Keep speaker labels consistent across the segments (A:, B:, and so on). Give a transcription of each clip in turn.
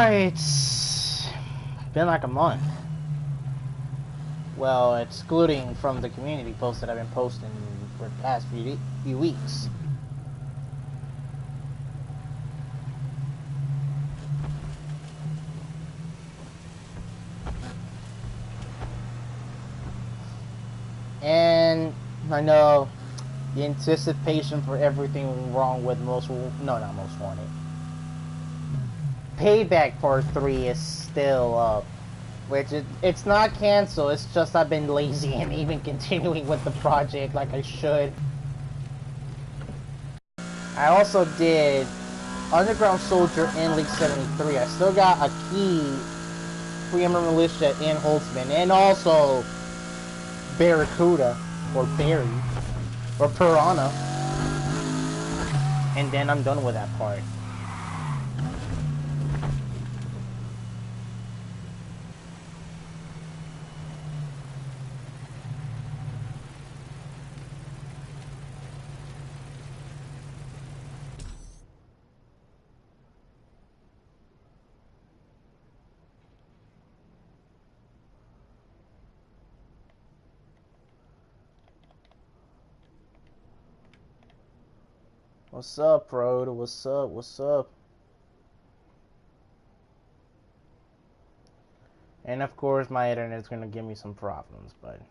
A: It's been like a month. Well, excluding from the community posts that I've been posting for the past few weeks. And I know the anticipation for everything wrong with not Most Wanted. Payback Part 3 is still up. Which, it's not canceled, it's just I've been lazy and even continuing with the project like I should. I also did Underground Soldier in League 73. I still got a key, Preeminent Militia in Holtzman, and also Barracuda, or Barry, or Piranha. And then I'm done with that part. What's up, Prode? What's up? What's up? And of course, my internet's gonna give me some problems, but...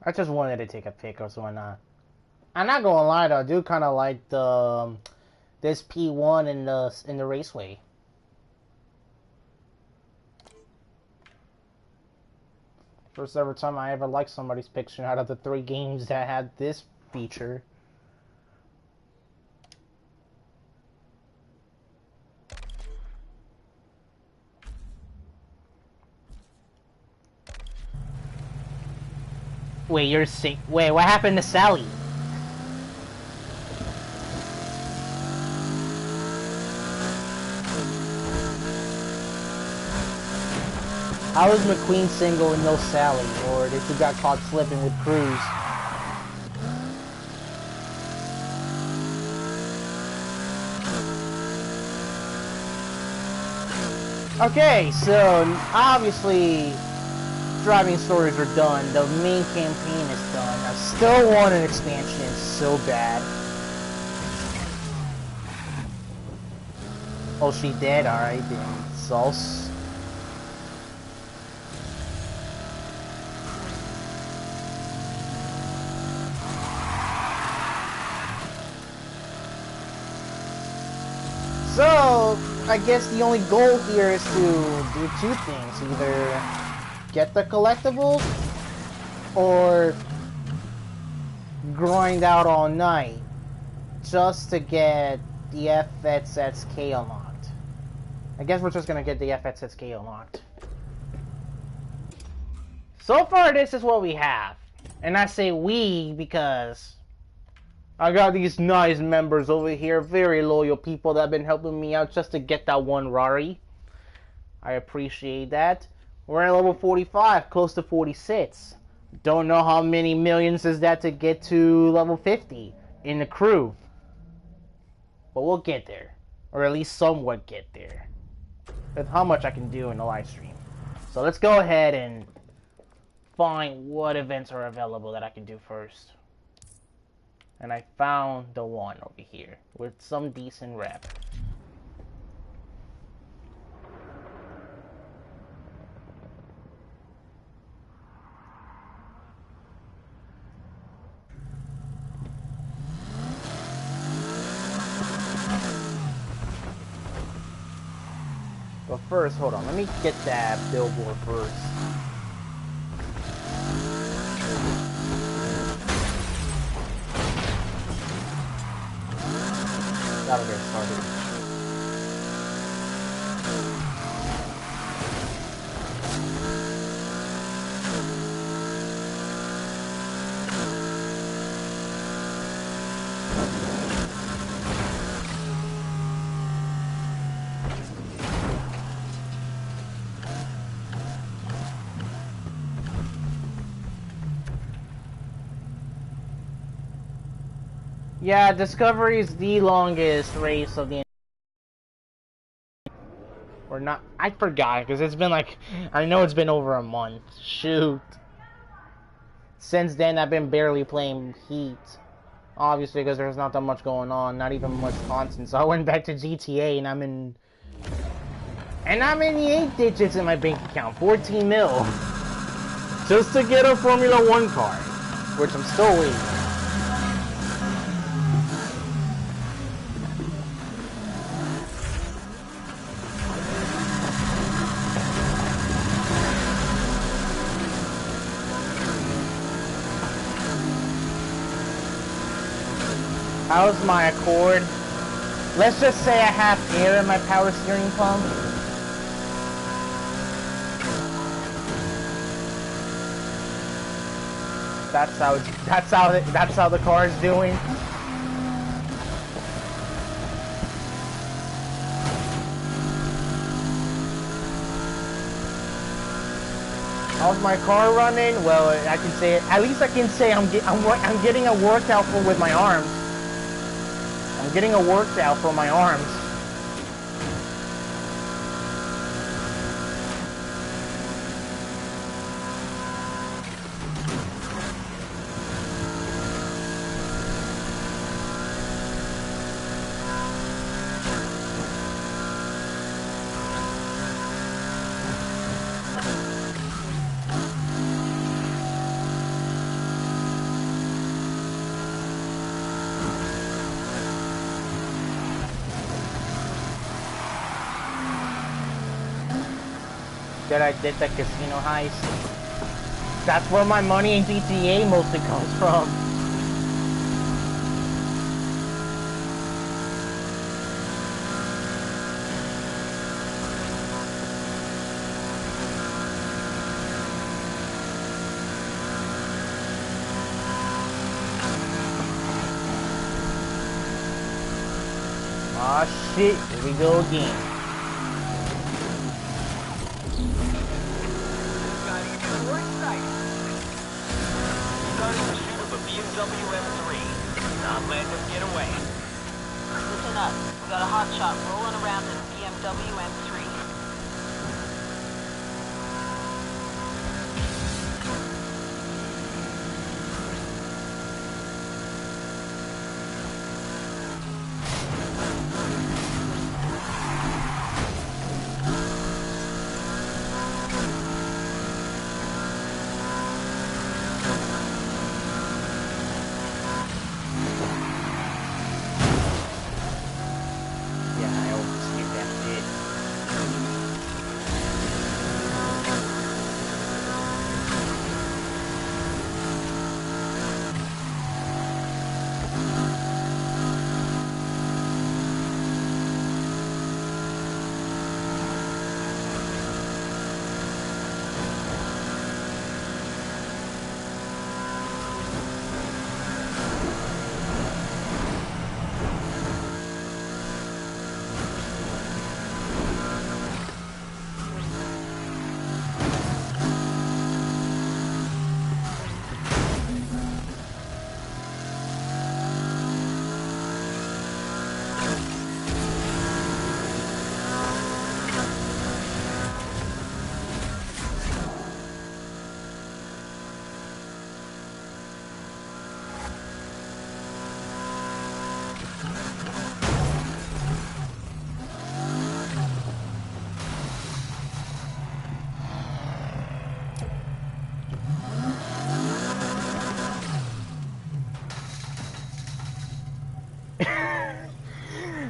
A: I just wanted to take a pic or so why not. I'm not gonna lie though, I do kind of like the this P1 in the raceway. First ever time I ever liked somebody's picture out of the 3 games that had this feature. Wait, you're sick. Wait, what happened to Sally? How is McQueen single and no Sally? Or did you got caught slipping with Cruz? Okay, so obviously driving stories are done. The main campaign is done. I still want an expansion so bad. Oh, she dead? Alright then. Sauce. So, I guess the only goal here is to do 2 things. Either get the collectibles, or grind out all night just to get the FXSK unlocked. I guess we're just gonna get the FXSK unlocked. So far, this is what we have. And I say we because I got these nice members over here, very loyal people that have been helping me out just to get that one Rari. I appreciate that. We're at level 45, close to 46. Don't know how many millions is that to get to level 50 in the crew. But we'll get there. Or at least somewhat get there. With how much I can do in the live stream. So let's go ahead and find what events are available that I can do first. And I found the one over here with some decent rep. But first, hold on. Let me get that billboard first. That'll get started. Yeah, Discovery is the longest race of the... Or not... I forgot, because it's been like... I know it's been over a month. Shoot. Since then, I've been barely playing Heat. Obviously, because there's not that much going on. Not even much content. So I went back to GTA, and I'm in... And I'm in the 8 digits in my bank account. 14 mil. Just to get a Formula 1 car. Which I'm still waiting. How's my Accord? Let's just say I have air in my power steering pump. That's how the car is doing. How's my car running? Well, I can say it. At least I can say I'm getting a workout with my arms. I'm getting a workout for my arms. That I did the casino heist. That's where my money in GTA mostly comes from. Aw shit, here we go again.
B: Not letting them get away. Listen up. We got a hot shot rolling around in BMW M3.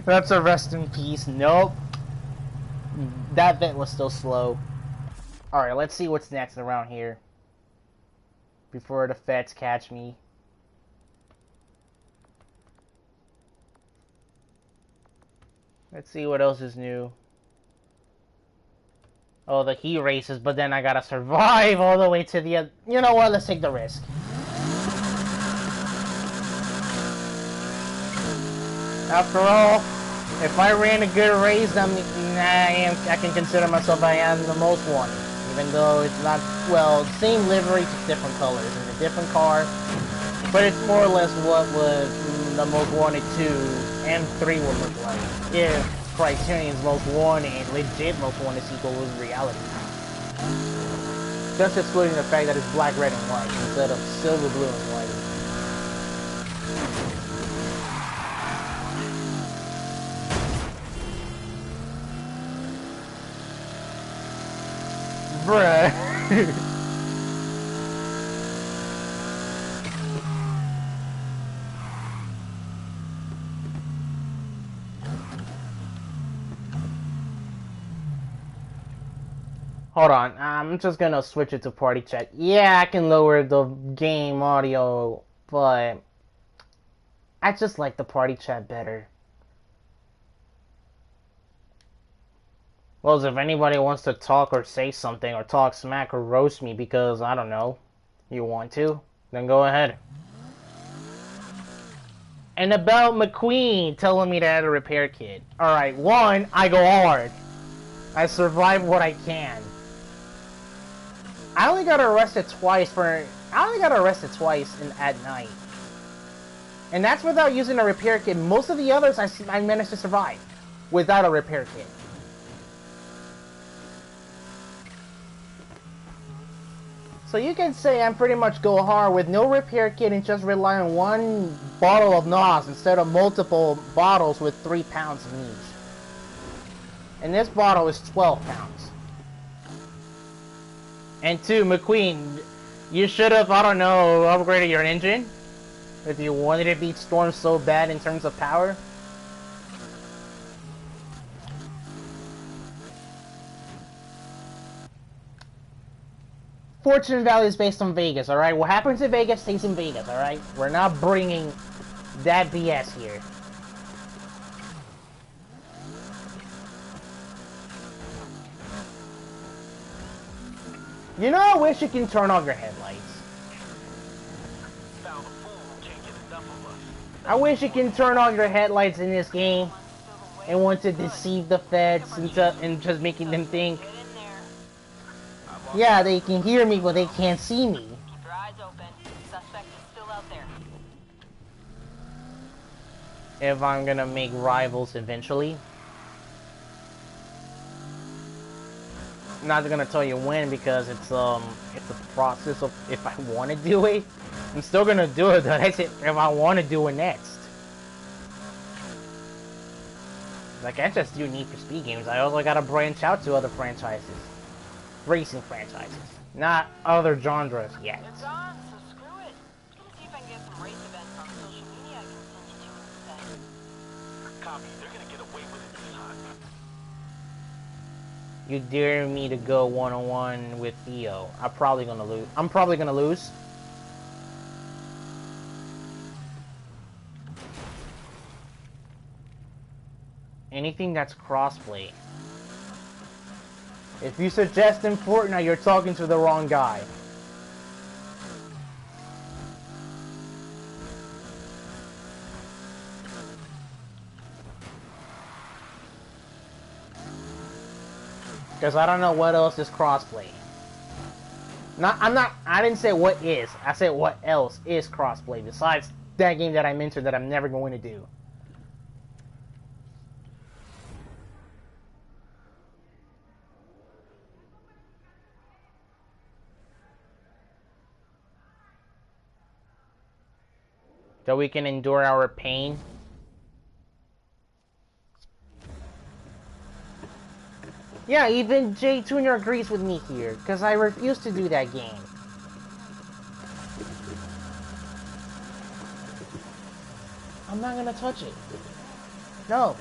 A: That's a rest in peace. Nope. That vent was still slow. Alright, let's see what's next around here. Before the feds catch me. Let's see what else is new. Oh, the heat races, but then I gotta survive all the way to the end. You know what? Let's take the risk. After all, if I ran a good race, I can consider myself I am the most wanted. Even though it's not, well, same livery, just different colors and a different car. But it's more or less what would the most wanted 2 and 3 would look like. If Criterion's most wanted, legit most wanted sequel was reality. Just excluding the fact that it's black, red, and white instead of silver, blue, and white. Bruh. Hold on, I'm just gonna switch it to party chat. Yeah, I can lower the game audio, but I just like the party chat better. Well, if anybody wants to talk or say something or talk smack or roast me because, I don't know, you want to, then go ahead. And about McQueen telling me to add a repair kit. Alright, 1, I go hard. I survive what I can. I only got arrested twice at night. And that's without using a repair kit. Most of the others I managed to survive without a repair kit. So you can say I'm pretty much go hard with no repair kit and just rely on 1 bottle of NOS instead of multiple bottles with 3 pounds of each. And this bottle is 12 pounds. And 2, McQueen, you should have, I don't know, upgraded your engine if you wanted to beat Storm so bad in terms of power. Fortune Valley is based on Vegas, alright? What happens in Vegas stays in Vegas, alright? We're not bringing that BS here. You know, I wish you can turn off your headlights. I wish you can turn off your headlights in this game and want to deceive the feds and just making them think, yeah, they can hear me, but they can't see me.
B: Keep your eyes open. Suspect is still out there.
A: If I'm gonna make rivals eventually. I'm not gonna tell you when because it's a process of if I want to do it. I'm still gonna do it, but that's it if I want to do it next. I can't just do Need for Speed games. I also gotta branch out to other franchises. Racing franchises. Not other genres yet.
B: It's on, so screw it. Let's see if I can get some race events on social media I can send you to instead.
C: Copy. They're gonna get away with it this time.
A: You dare me to go one-on-one with Theo. I'm probably gonna lose. I'm probably gonna lose. Anything that's crossplay. If you suggest in Fortnite, you're talking to the wrong guy. Because I don't know what else is crossplay. I didn't say what is. I said what else is crossplay besides that game that I mentioned that I'm never going to do. That we can endure our pain. Yeah, even J Jr. agrees with me here, because I refuse to do that game. I'm not gonna touch it. No.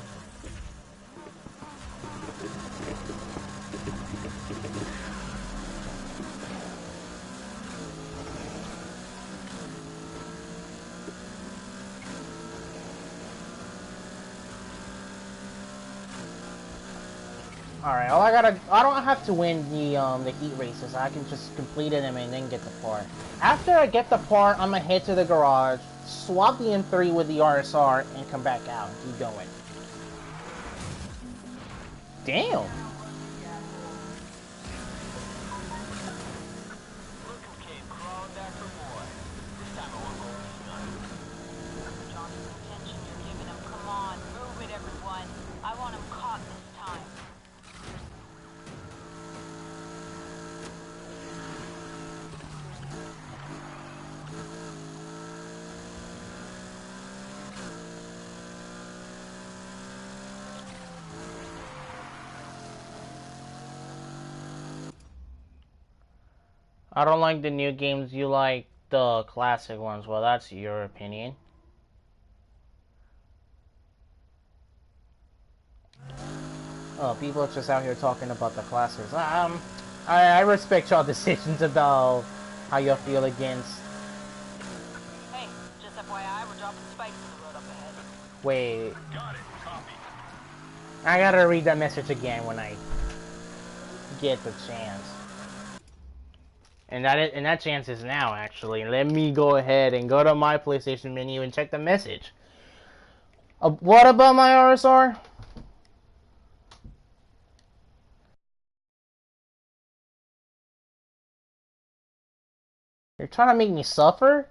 A: Alright, I don't have to win the heat races. I can just complete them and then get the part. After I get the part, I'm gonna head to the garage, swap the M3 with the RSR, and come back out and keep going. Damn!
C: Look who came crawling back for more. This time I won't go easy.
B: Johnson, attention you're giving him. Come on, move it, everyone. I want him caught this time.
A: I don't like the new games, you like the classic ones. Well, that's your opinion. Oh, people are just out here talking about the classics. I respect y'all decisions about how you feel against.
B: Hey, just FYI, we're dropping spikes in the road up ahead.
A: Wait,
C: Got it. Copy.
A: I gotta read that message again when I get the chance. And that chance is now, actually. Let me go ahead and go to my PlayStation menu and check the message. What about my RSR? You're trying to make me suffer?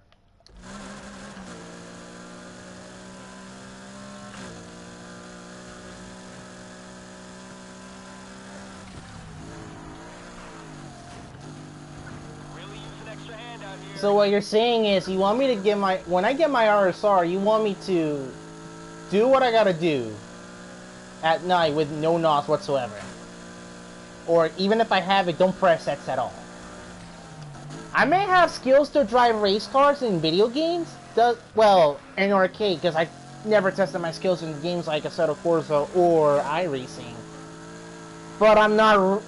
C: Really use an extra hand out here.
A: So what you're saying is you want me to get my... When I get my RSR, you want me to do what I gotta do at night with no NOS whatsoever. Or even if I have it, don't press X at all. I may have skills to drive race cars in video games. Well, in arcade, because I never tested my skills in games like Assetto Corsa or iRacing. But I'm not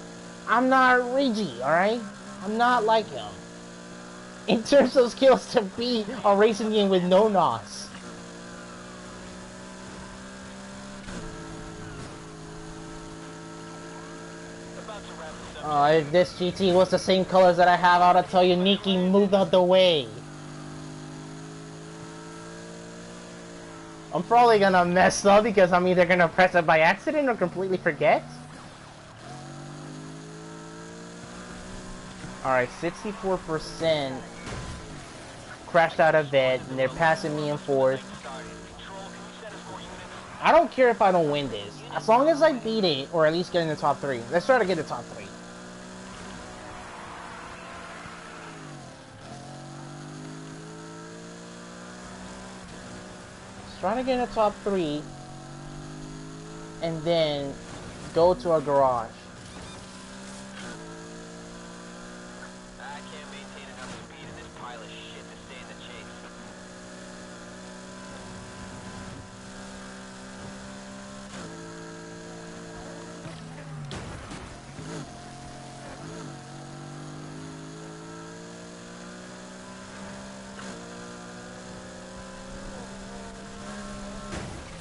A: Reggie, alright? I'm not like him. In terms of skills to be a racing game with no NOS.
C: About to wrap this up.
A: If this GT was the same colors that I have, I would tell you, Nikki, move out the way. I'm probably gonna mess up because I'm either gonna press it by accident or completely forget. Alright, 64% crashed out of bed, and they're passing me in fourth.
C: Control, can you send us more units?
A: I don't care if I don't win this. As long as I beat it, or at least get in the top 3. Let's try to get the top 3. Let's try to get in the top 3. And then go to a garage.
C: I can't maintain enough speed in this pile of shit to stay in the chase.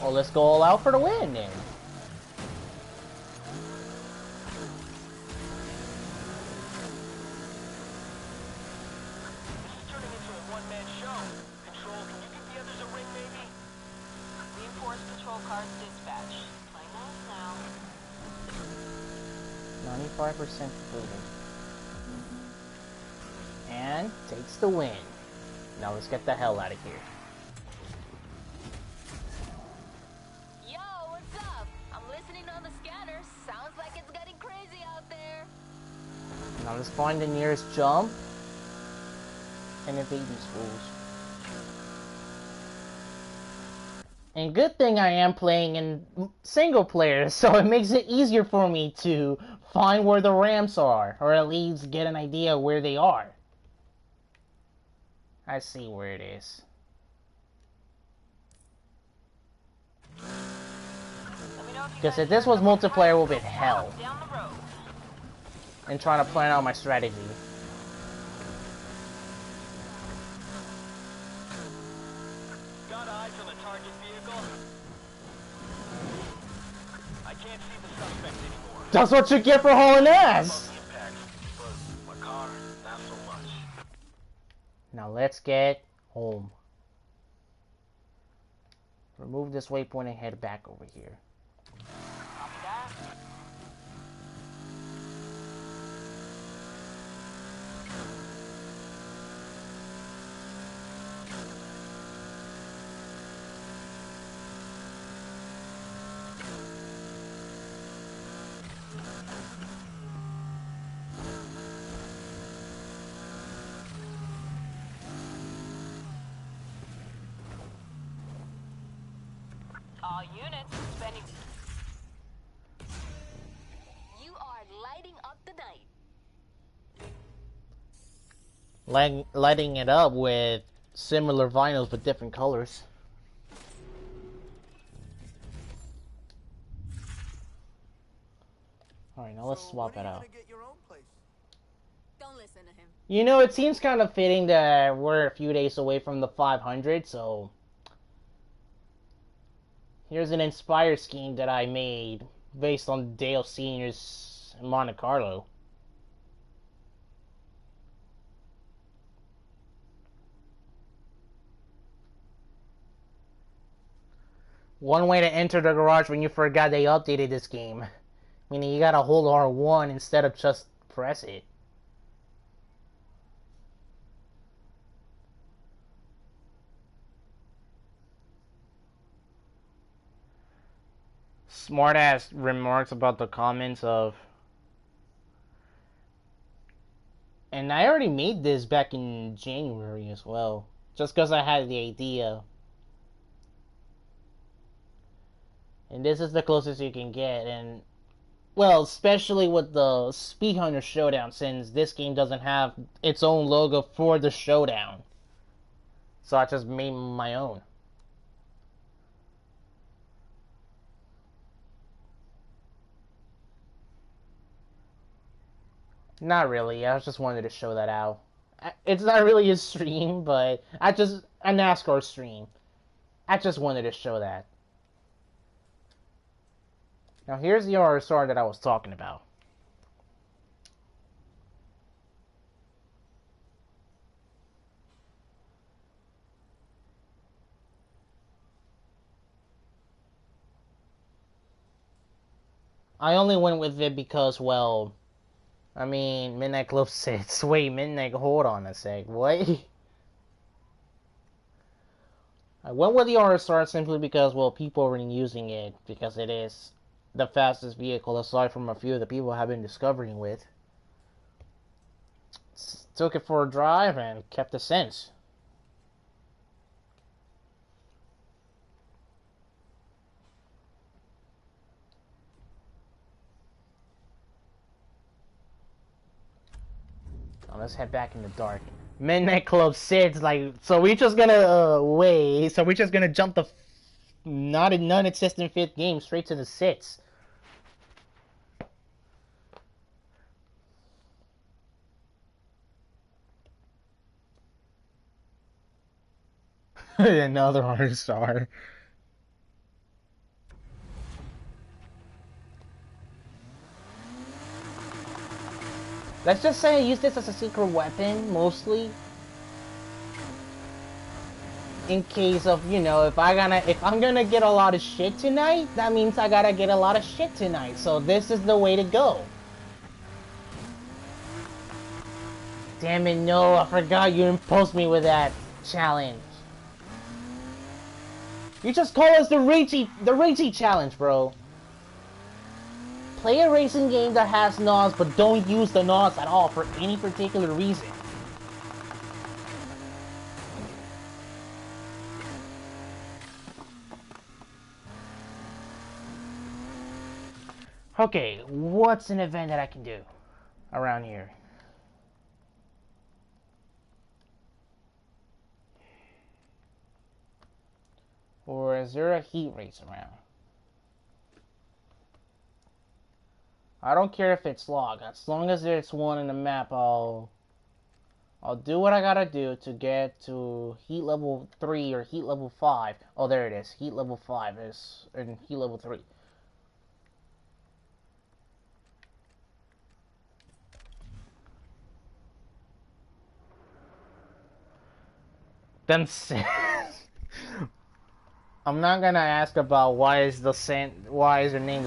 A: Well, let's go all out for the win then.
C: This is turning into a one-man show. Control, can you give the others a ring, maybe?
B: Reinforced patrol cars dispatched. Play nice now.
A: 95% completed. And takes the win. Now let's get the hell out of here.
D: Yo, what's up? I'm listening on the scanner. Sounds like it's getting crazy out there.
A: Now let's find the nearest jump and evade these fools. And good thing I am playing in single player, so it makes it easier for me to find where the ramps are, or at least get an idea where they are. I see where it is. Because if this was multiplayer, it would be hell.
B: Down the road.
A: And trying to plan out my strategy.
C: Got eyes on the target vehicle? I can't see the suspect anymore.
A: That's what you get for hauling ass!
C: About the impact, but my car, not so much.
A: Now let's get home. Remove this waypoint and head back over here.
B: Copy that. All units spending.
D: You are lighting up the night.
A: Lighting it up with similar vinyls but different colors. Alright, now let's swap it out.
E: Get your own place?
D: Don't listen to him.
A: You know, it seems kind of fitting that we're a few days away from the 500, so... Here's an inspired scheme that I made based on Dale Sr.'s Monte Carlo. One way to enter the garage when you forgot they updated this game. Meaning you gotta hold R1 instead of just press it. Smart ass remarks about the comments of... And I already made this back in January as well. Just because I had the idea. And this is the closest you can get. And, well, especially with the Speed Hunter Showdown, since this game doesn't have its own logo for the Showdown. So I just made my own. Not really. I just wanted to show that out. It's not really a stream, but a NASCAR stream. I just wanted to show that. Now here's the RSR that I was talking about. I only went with it because, well, I mean, Midnight Club 6. Wait, Midnight, hold on a sec. What? I went with the RSR simply because, well, people are using it because it is the fastest vehicle aside from a few of the people have been discovering with. Took it for a drive and kept the sense. Now let's head back in the dark. Midnight Club 6, like, so we just gonna, wait, so we're just gonna jump the non-existent 5th game straight to the 6th. Another hard star. Let's just say I use this as a secret weapon, mostly. In case of, you know, if I'm gonna get a lot of shit tonight, that means I gotta get a lot of shit tonight. So this is the way to go. Damn it, no, I forgot you imposed me with that challenge. You just call us the Ragey challenge, bro. Play a racing game that has NOS, but don't use the NOS at all for any particular reason. Okay, what's an event that I can do around here? Or is there a heat race around? I don't care if it's log. As long as there's one in the map, I'll do what I gotta do to get to heat level 3 or heat level 5. Oh, there it is. Heat level 5 is in heat level 3. Them. I'm not gonna ask about why is her name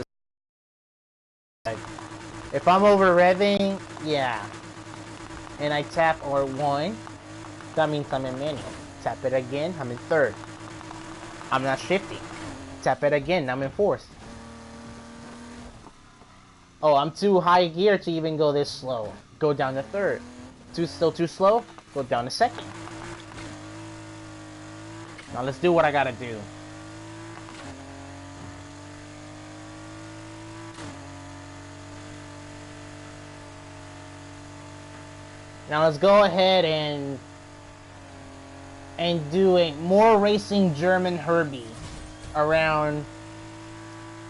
A: the. If I'm over revving, yeah, and I tap R1, that means I'm in manual. Tap it again, I'm in third. I'm not shifting. Tap it again, I'm in fourth. Oh, I'm too high gear to even go this slow. Go down to third. Still too slow? Go down to second. Now let's do what I gotta do. Now let's go ahead and do a more racing German Herbie around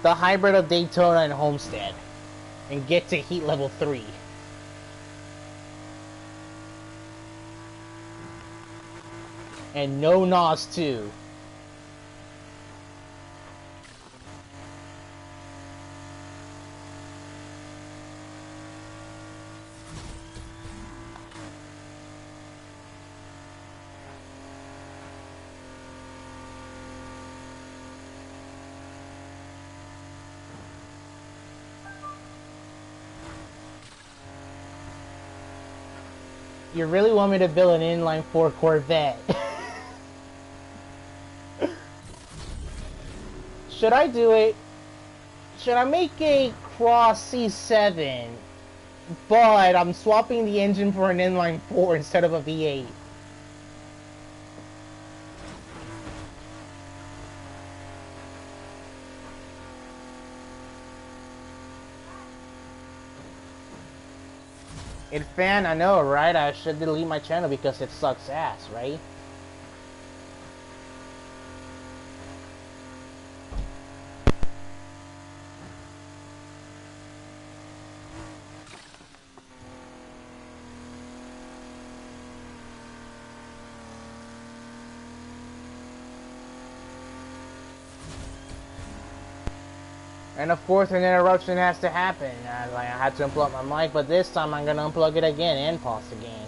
A: the hybrid of Daytona and Homestead and get to heat level 3. And no NOS 2. You really want me to build an inline 4 Corvette? Should I do it? Should I make a Cross C7, but I'm swapping the engine for an inline 4 instead of a V8? Fan, I know, right? I should delete my channel because it sucks ass, right? And of course, an interruption has to happen. I had to unplug my mic, but this time I'm gonna unplug it again and pause again.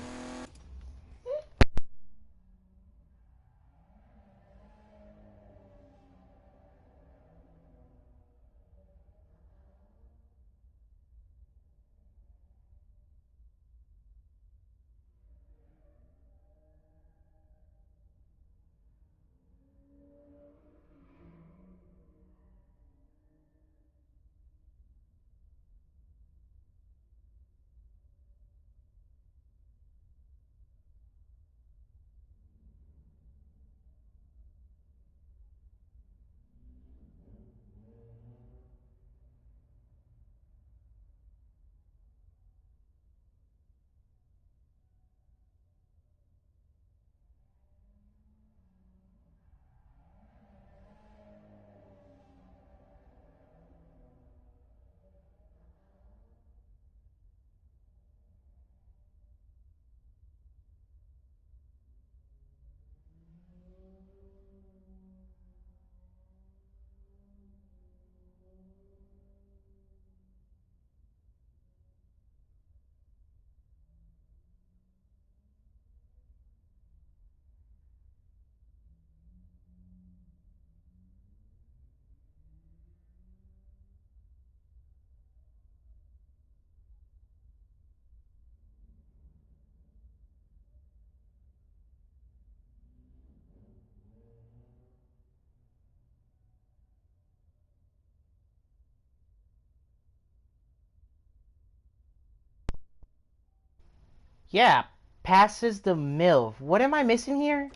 A: Yeah, passes the MILF. What am I missing here?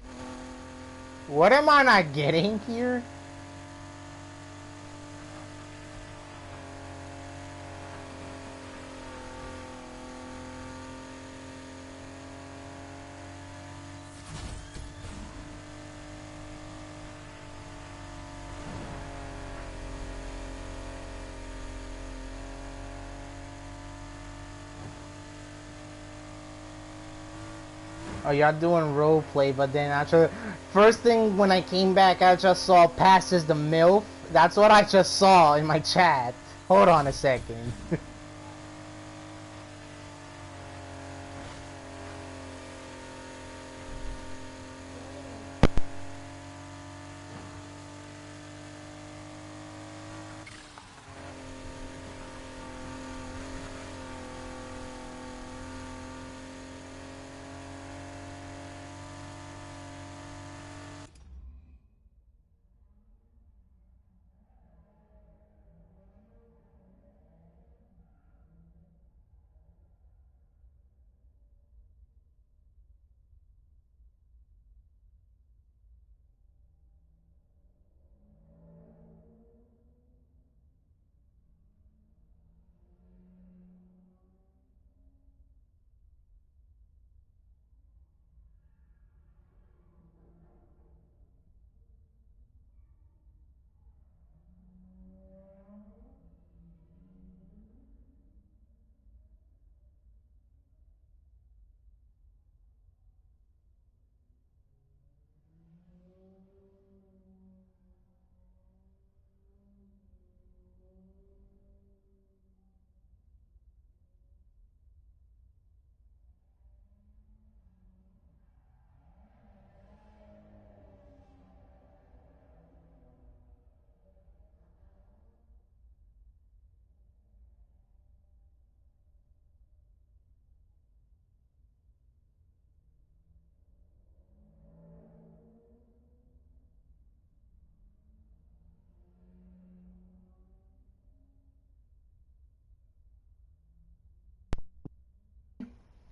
A: What am I not getting here? Oh, y'all doing role play, but then actually, first thing when I came back, I just saw passes the MILF. That's what I just saw in my chat. Hold on a second.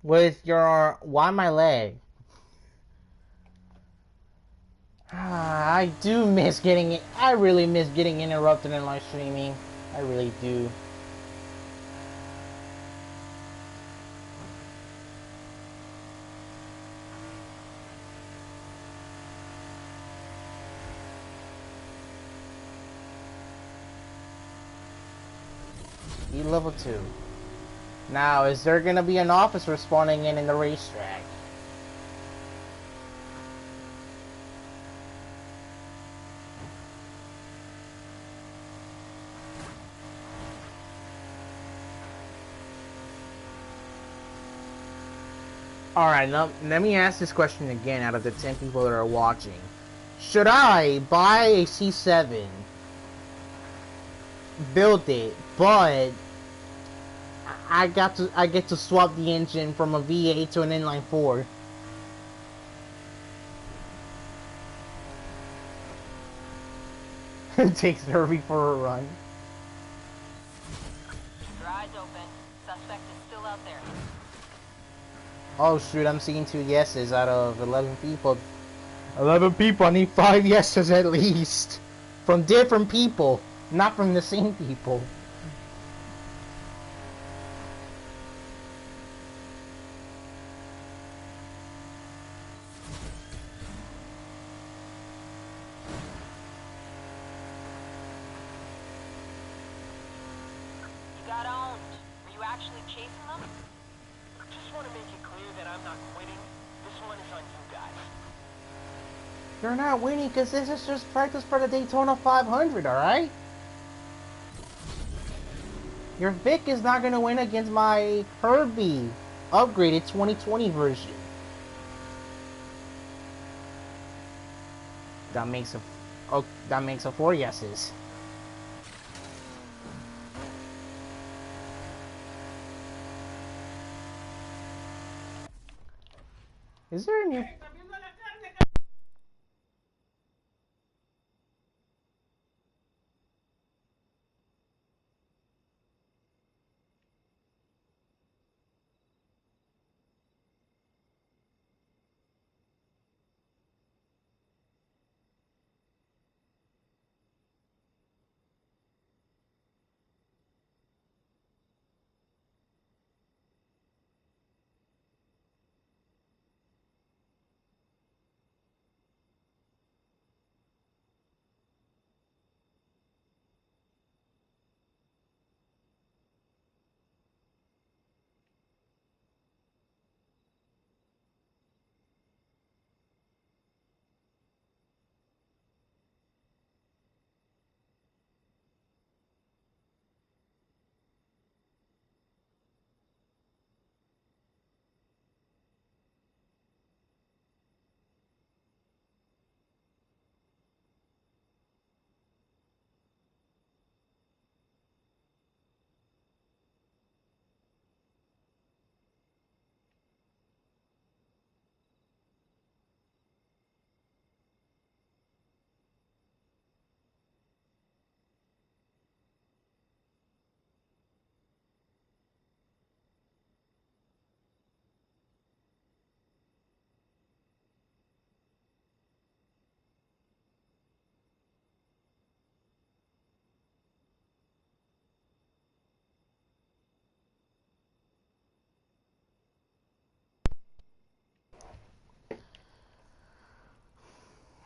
A: With your... Why my leg? I do miss getting it. I really miss getting interrupted in live streaming. I really do. Speed level 2. Now, is there gonna be an officer spawning in the racetrack? Alright, now let me ask this question again out of the 10 people that are watching. Should I buy a C7, build it, but I get to swap the engine from a V8 to an inline 4? Takes Derby for a run.
B: Keep your eyes open. Suspect is still out there.
A: Oh shoot, I'm seeing 2 yeses out of 11 people. 11 people, I need 5 yeses at least. From different people, not from the same people.
B: You got owned. Were you actually chasing them?
C: Just want to make it clear that I'm not quitting. This one is on you guys.
A: You're not winning because this is just practice for the Daytona 500, alright? Your Vic is not going to win against my Herbie upgraded 2020 version. That makes a 4 yeses. Is there a new...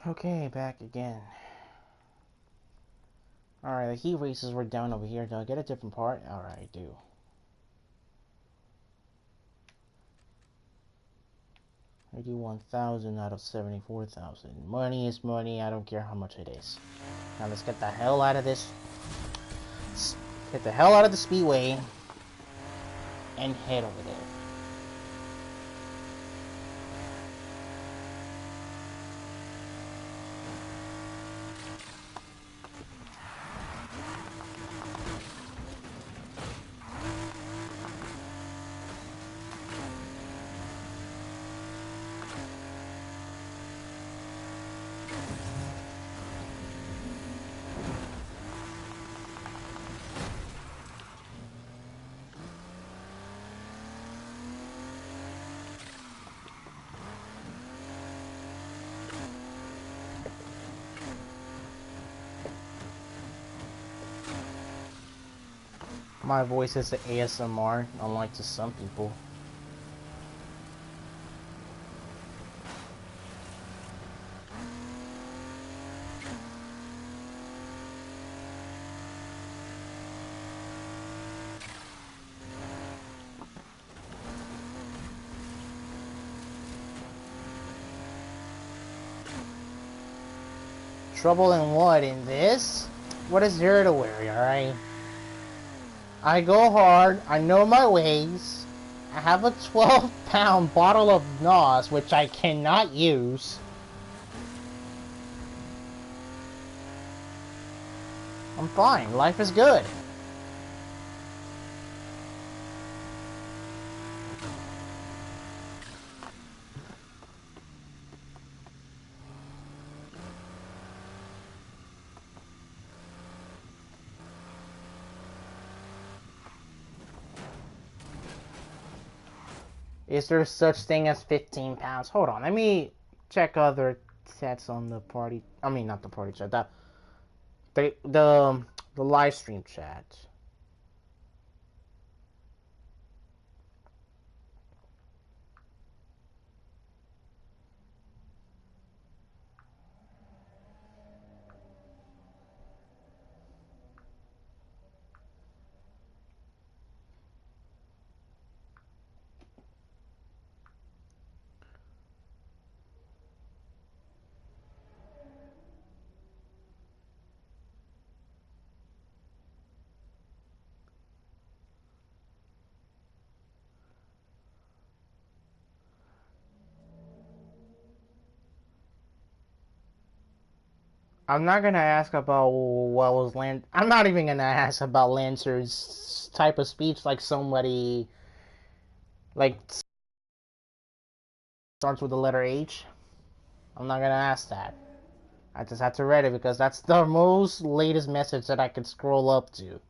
A: Okay, back again. Alright, the heat races were down over here. Do I get a different part? Alright, I do. I do 1,000 out of 74,000. Money is money, I don't care how much it is. Now let's get the hell out of this. Get the hell out of the speedway. And head over there. My voice is a ASMR, unlike to some people. Trouble in what? In this? What is there to worry, alright? I go hard, I know my ways. I have a 12-pound bottle of NOS, which I cannot use. I'm fine, life is good. Is there such thing as 15 pounds? Hold on, let me check other chats on the party. I mean, not the party chat. The live stream chat. I'm not gonna ask about what was Lan. I'm not even gonna ask about Lancer's type of speech, like somebody like starts with the letter H. I'm not gonna ask that. I just had to read it because that's the most latest message that I could scroll up to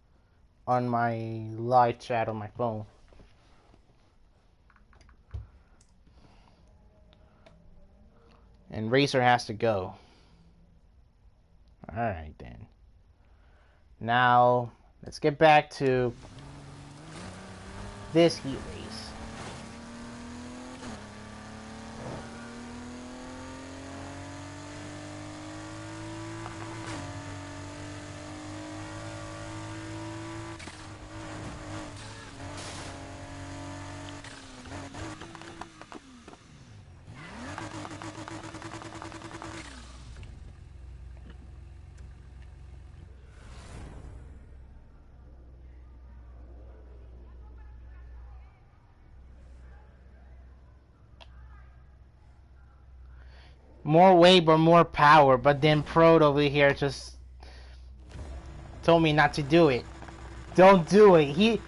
A: on my live chat on my phone. And Racer has to go. Alright then. Now, let's get back to this heat race. More weight but more power, but then Prode over here just told me not to do it. Don't do it.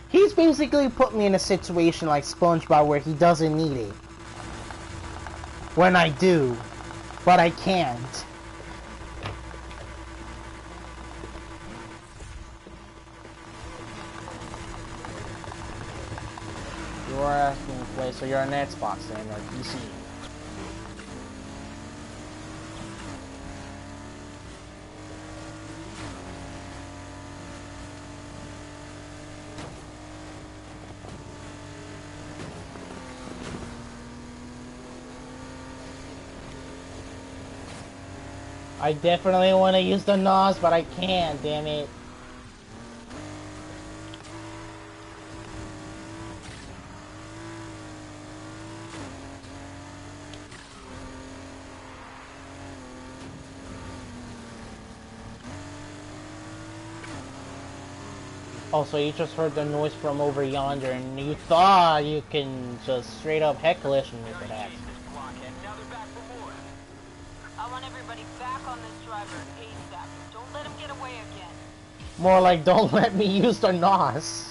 A: He's basically put me in a situation like SpongeBob where he doesn't need it. When I do, but I can't. You are asking to play, so you're an Xbox then, or PC. I definitely want to use the NOS, but I can't, damn it. Oh, so you just heard the noise from over yonder, and you thought you can just straight up hecklish me for that.
C: Now they're back for more.
B: I want everybody back on this driver ASAP. Don't let him get away again.
A: More like, don't let me use the NOS.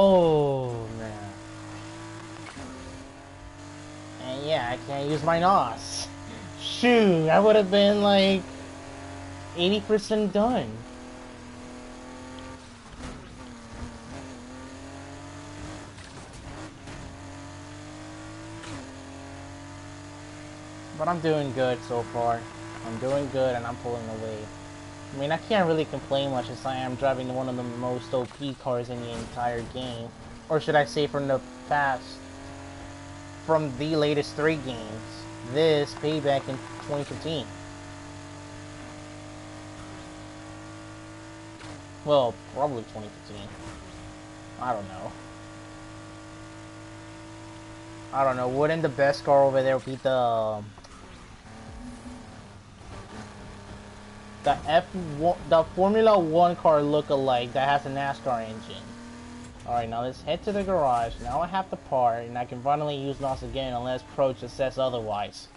A: Oh, man. And yeah, I can't use my NOS. Shoot, I would have been like 80% done. But I'm doing good so far. I'm doing good and I'm pulling away. I mean, I can't really complain much as I am driving one of the most OP cars in the entire game. Or should I say from the past, from the latest 3 games. This, Payback in 2015. Well, probably 2015. I don't know. I don't know. Wouldn't the best car over there be the F1, the Formula 1 car look-alike that has a NASCAR engine? Alright, now let's head to the garage. Now I have the part, and I can finally use NOS again unless Pro just says otherwise.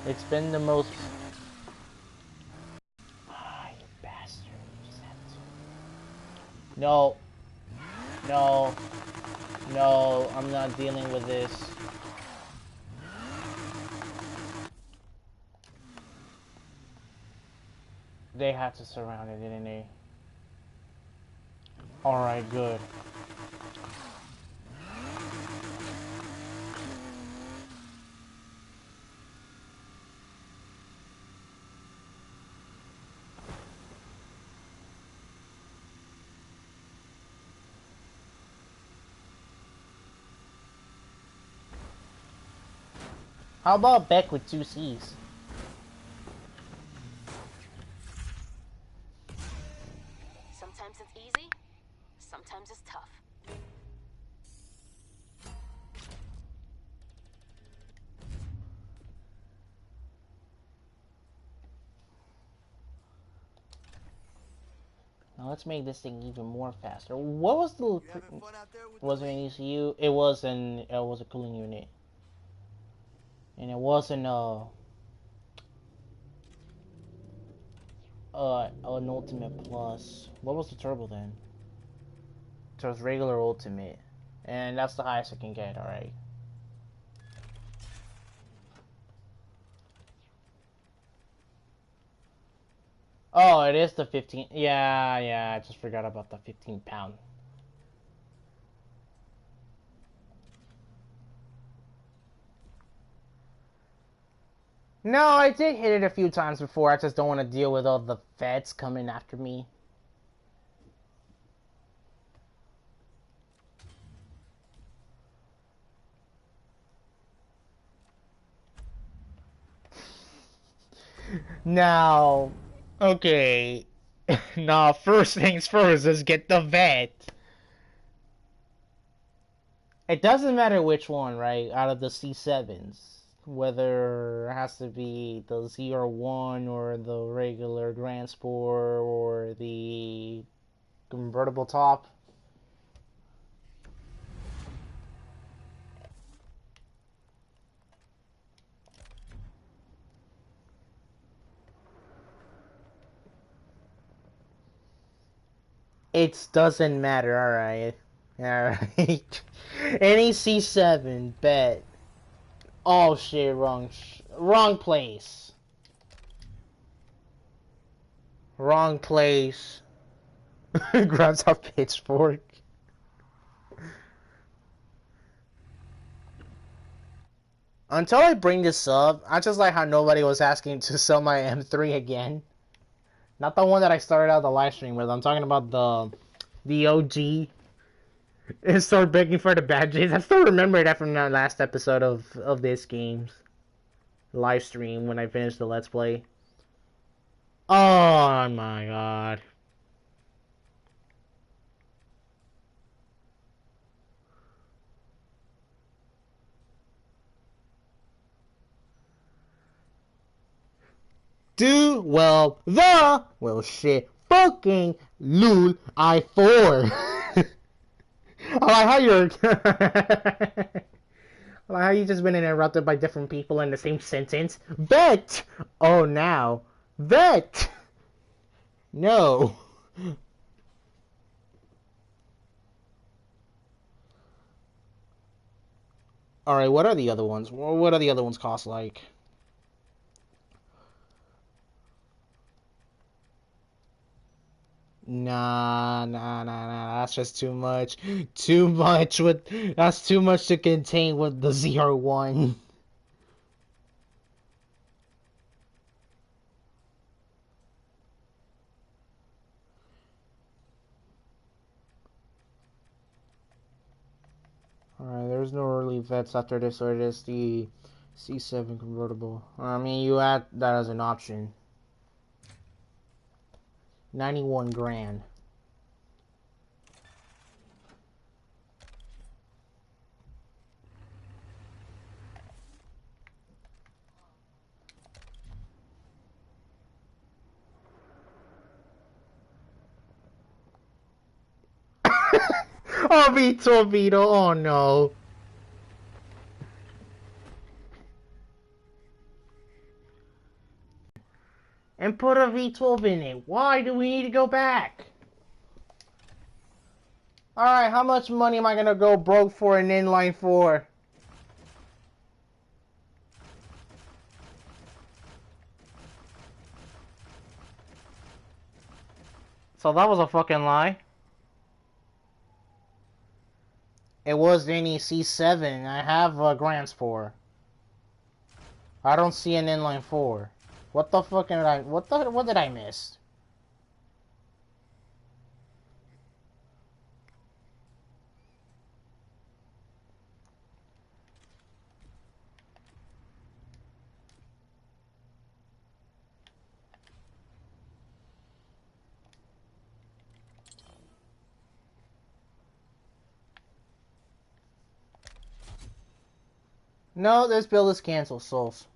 A: It's been the most... Ah, you bastard. You just have to... No. No. No, I'm not dealing with this. They had to surround it, didn't they? Alright, good. How about Beck with 2 C's?
D: Sometimes it's easy, sometimes it's tough.
A: Now let's make this thing even more faster. What was the... Was it an ECU? It was a cooling unit. And it wasn't an Ultimate Plus. What was the turbo then? So it was regular Ultimate. And that's the highest I can get, alright. Oh, it is the 15. Yeah, I just forgot about the 15-pound. No, I did hit it a few times before. I just don't want to deal with all the feds coming after me. Now, okay. Now, first things first is get the vet. It doesn't matter which one, right? Out of the C7s. Whether it has to be the ZR1 or the regular Grand Sport or the convertible top. It doesn't matter, alright. Alright. Any C7, bet. Oh shit, wrong place. Wrong place. Grabs a pitchfork. Until I bring this up, I just like how nobody was asking to sell my M3 again. Not the one that I started out the live stream with. I'm talking about the OG. And start begging for the badges. I still remember that from that last episode of this game's live stream when I finished the Let's Play. Oh my god. Do well shit fucking lul I4. I like how you're Like how you just been interrupted by different people in the same sentence. Vet! Oh, now. Vet! No. Alright, what are the other ones? What are the other ones cost like? Nah. That's just too much. Too much with. That's too much to contain with the ZR1. Alright, there's no early vets after this, or it is the C7 convertible. I mean, you add that as an option. 91 grand. Oh, Vito, oh no. And put a V12 in it. Why do we need to go back? Alright, how much money am I gonna go broke for an inline 4? So that was a fucking lie. It was any C7. I have a Grand Sport. I don't see an inline 4. What the fuck did what did I miss? No, this build is canceled, souls.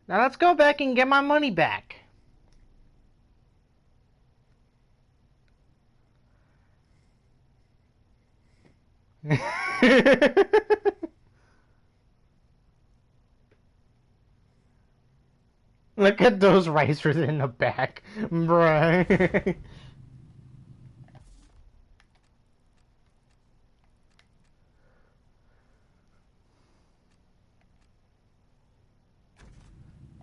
A: Now let's go back and get my money back. Look at those racers in the back, bruh.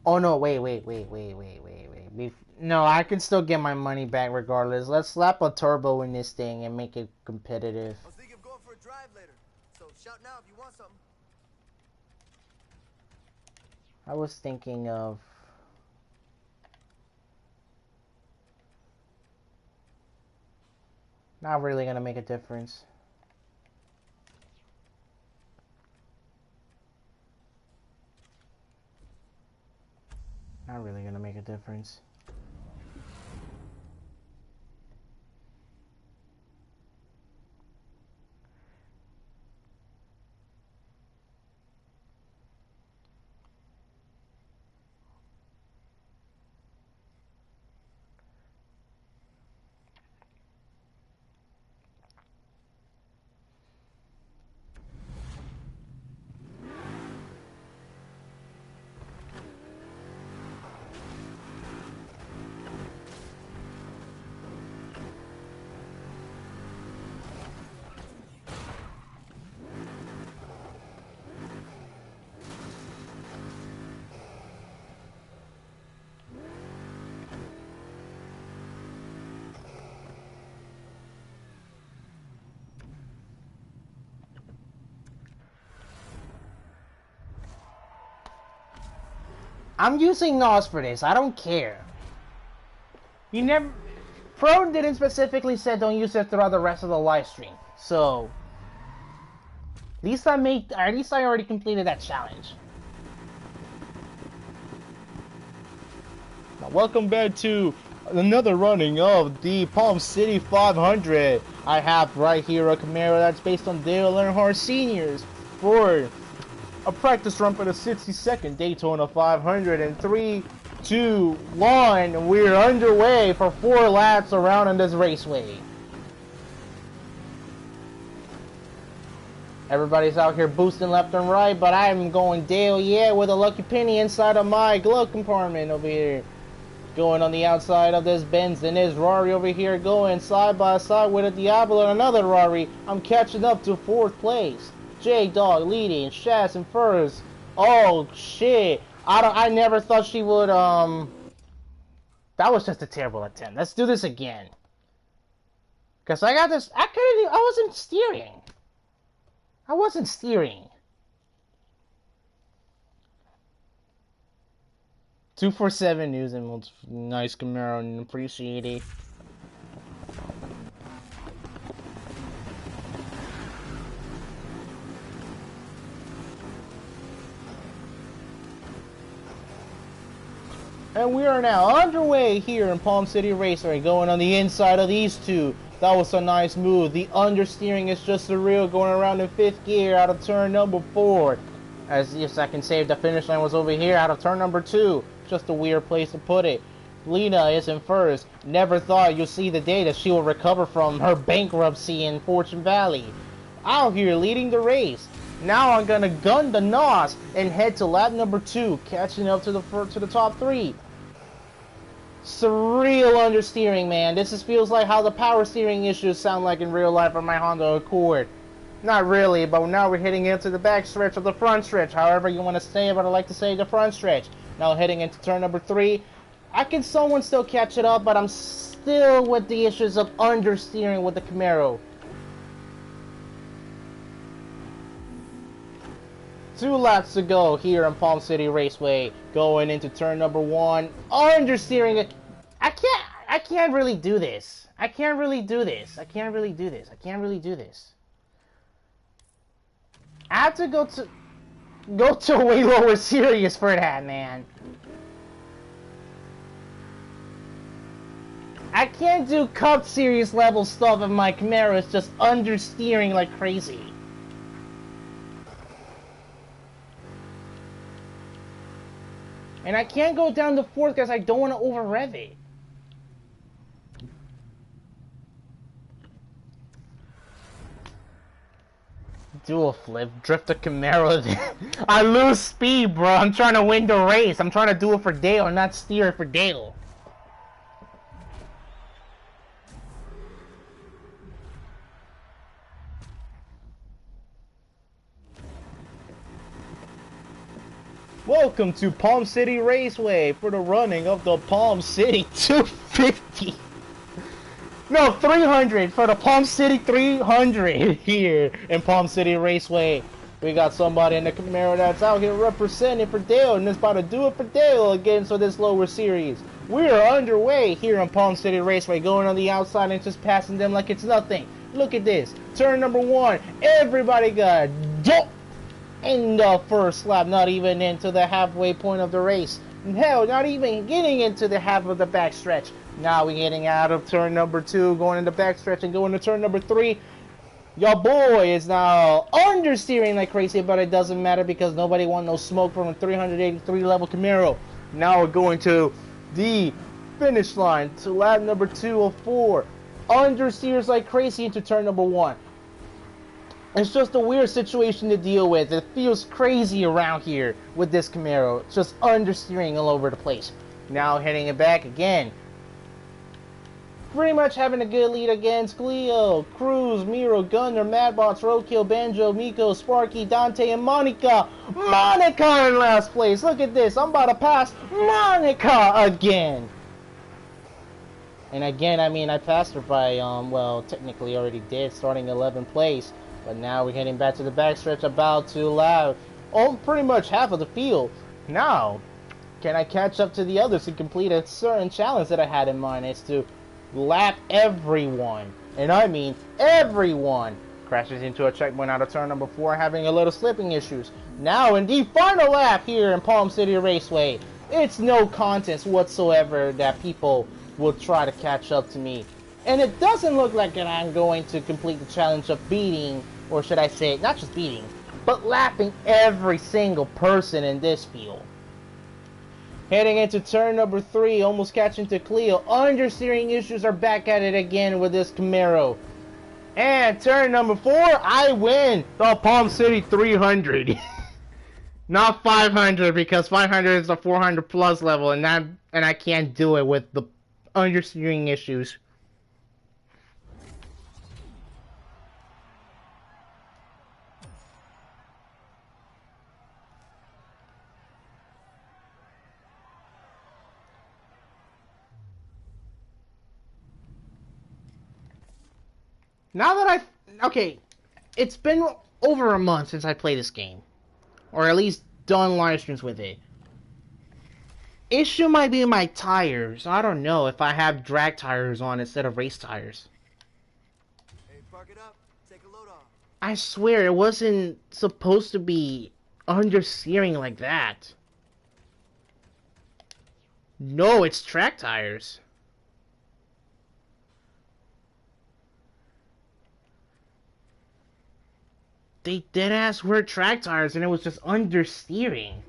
A: Oh no, wait. No, I can still get my money back regardless. Let's slap a turbo in this thing and make it competitive.
E: I was thinking of going for a drive later, so shout now if you want something.
A: I was thinking of... Not really gonna make a difference. Not really gonna make a difference. I'm using NOS for this. I don't care. Pro didn't specifically say don't use it throughout the rest of the live stream. So, At least I already completed that challenge. Now, welcome back to another running of the Palm City 500. I have right here a Camaro that's based on Dale Earnhardt Sr.'s for a practice run for the 62nd Daytona 500 in 3, 2, 1. We're underway for 4 laps around on this raceway. Everybody's out here boosting left and right, but I'm going Dale, yeah, with a lucky penny inside of my glove compartment over here. Going on the outside of this Benz, and this Rari over here going side by side with a Diablo and another Rari. I'm catching up to 4th place. J-Dog leading, Shaz in first. Oh shit. I never thought she would that was just a terrible attempt. Let's do this again. Cause I got this I wasn't steering. I wasn't steering. 247 news and nice Camaro and appreciate it. And we are now underway here in Palm City Raceway, going on the inside of these two. That was a nice move. The understeering is just surreal, going around in 5th gear out of turn number 4. As if I can say the finish line was over here out of turn number 2. Just a weird place to put it. Lena is in first. Never thought you'll see the day that she will recover from her bankruptcy in Fortune Valley. Out here leading the race. Now I'm gonna gun the NOS and head to lap number 2, catching up to the top 3. Surreal understeering, man. This feels like how the power steering issues sound like in real life on my Honda Accord. Not really, but now we're heading into the back stretch of the front stretch. However you want to say it, but I like to say the front stretch. Now heading into turn number 3. I can somewhat still catch it up, but I'm still with the issues of understeering with the Camaro. 2 laps to go here in Palm City Raceway, going into turn number 1. Understeering it. I can't really do this. I can't really do this. I can't really do this. I can't really do this. I have to go to a way lower series for that, man. I can't do Cup Series level stuff if my Camaro is just understeering like crazy. And I can't go down to 4th because I don't want to over rev it. Do a flip, drift a Camaro. I lose speed, bro. I'm trying to win the race. I'm trying to do it for Dale, not steer it for Dale. Welcome to Palm City Raceway for the running of the Palm City 250. No, 300 for the Palm City 300 here in Palm City Raceway. We got somebody in the Camaro that's out here representing for Dale and is about to do it for Dale again for this lower series. We are underway here in Palm City Raceway, going on the outside and just passing them like it's nothing. Look at this. Turn number 1. Everybody got dope in the first lap, not even into the halfway point of the race. Hell, not even getting into the half of the backstretch. Now we're getting out of turn number 2, going into backstretch and going to turn number 3. Your boy is now understeering like crazy, but it doesn't matter because nobody wants no smoke from a 383 level Camaro. Now we're going to the finish line to lap number 2 of 4. Understeers like crazy into turn number 1. It's just a weird situation to deal with. It feels crazy around here with this Camaro. It's just understeering all over the place. Now heading it back again. Pretty much having a good lead against Cleo, Cruz, Miro, Gunner, Madbox, Roadkill, Banjo, Miko, Sparky, Dante, and Monica. Monica in last place. Look at this. I'm about to pass Monica again. And again, I mean, I passed her by, well, technically already did, starting 11th place. But now we're heading back to the backstretch, about to lap pretty much half of the field. Now, can I catch up to the others and complete a certain challenge that I had in mind? Is to lap everyone, and I mean everyone, Crashes into a checkpoint out of turn number 4, having a little slipping issues. Now in the final lap here in Palm City Raceway, it's no contest whatsoever that people will try to catch up to me. And it doesn't look like that I'm going to complete the challenge of beating, or should I say, not just beating, but lapping every single person in this field. Heading into turn number 3, almost catching to Cleo. Understeering issues are back at it again with this Camaro. And turn number 4, I win the Palm City 300. Not 500, because 500 is the 400 plus level, and I can't do it with the understeering issues. Now that okay, it's been over a month since I played this game, or at least done live streams with it. Issue might be my tires. I don't know if I have drag tires on instead of race tires.
E: Hey, park it up. Take a load off.
A: I swear it wasn't supposed to be understeering like that. No, it's track tires. They deadass were track tires and it was just understeering.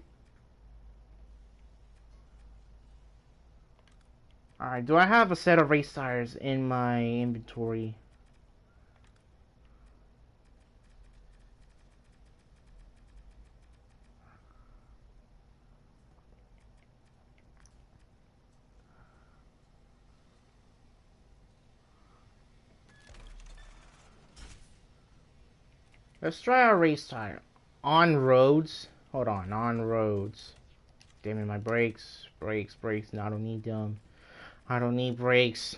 A: Alright, do I have a set of race tires in my inventory? Let's try a race tire. On roads. Hold on roads. Damn it, my brakes. Brakes. No, I don't need them. I don't need brakes.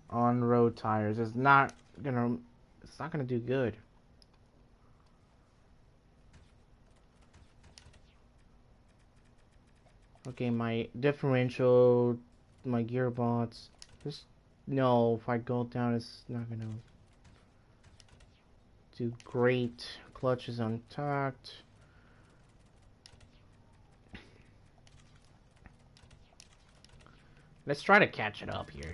A: On road tires. It's not gonna do good. Okay, my differential, my gearbox. No, if I go down, it's not gonna do great. Clutch is untucked. Let's try to catch it up here.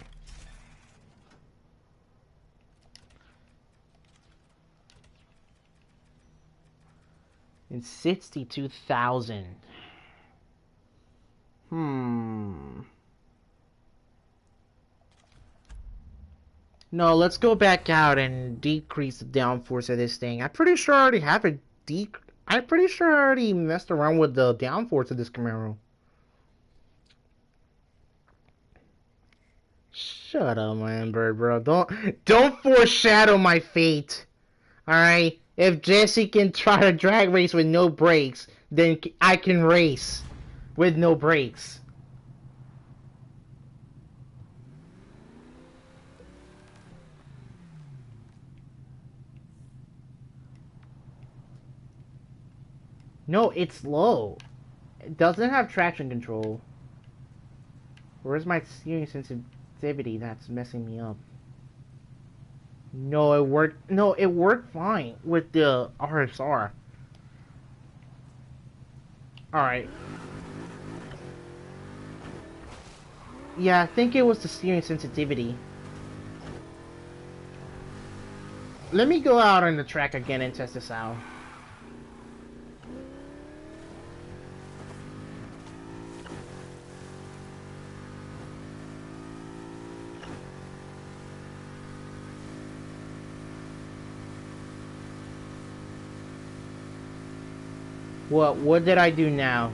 A: In 62,000. No, let's go back out and decrease the downforce of this thing. I'm pretty sure I already have a I'm pretty sure I already messed around with the downforce of this Camaro. Shut up, man, bird, bro. Don't foreshadow my fate. Alright? If Jesse can try to drag race with no brakes, then I can race with no brakes. No, it's low. It doesn't have traction control. Where's my steering sensitivity that's messing me up? No, it worked. No, it worked fine with the RSR. Alright. Yeah, I think it was the steering sensitivity. Let me go out on the track again and test this out. What did I do now?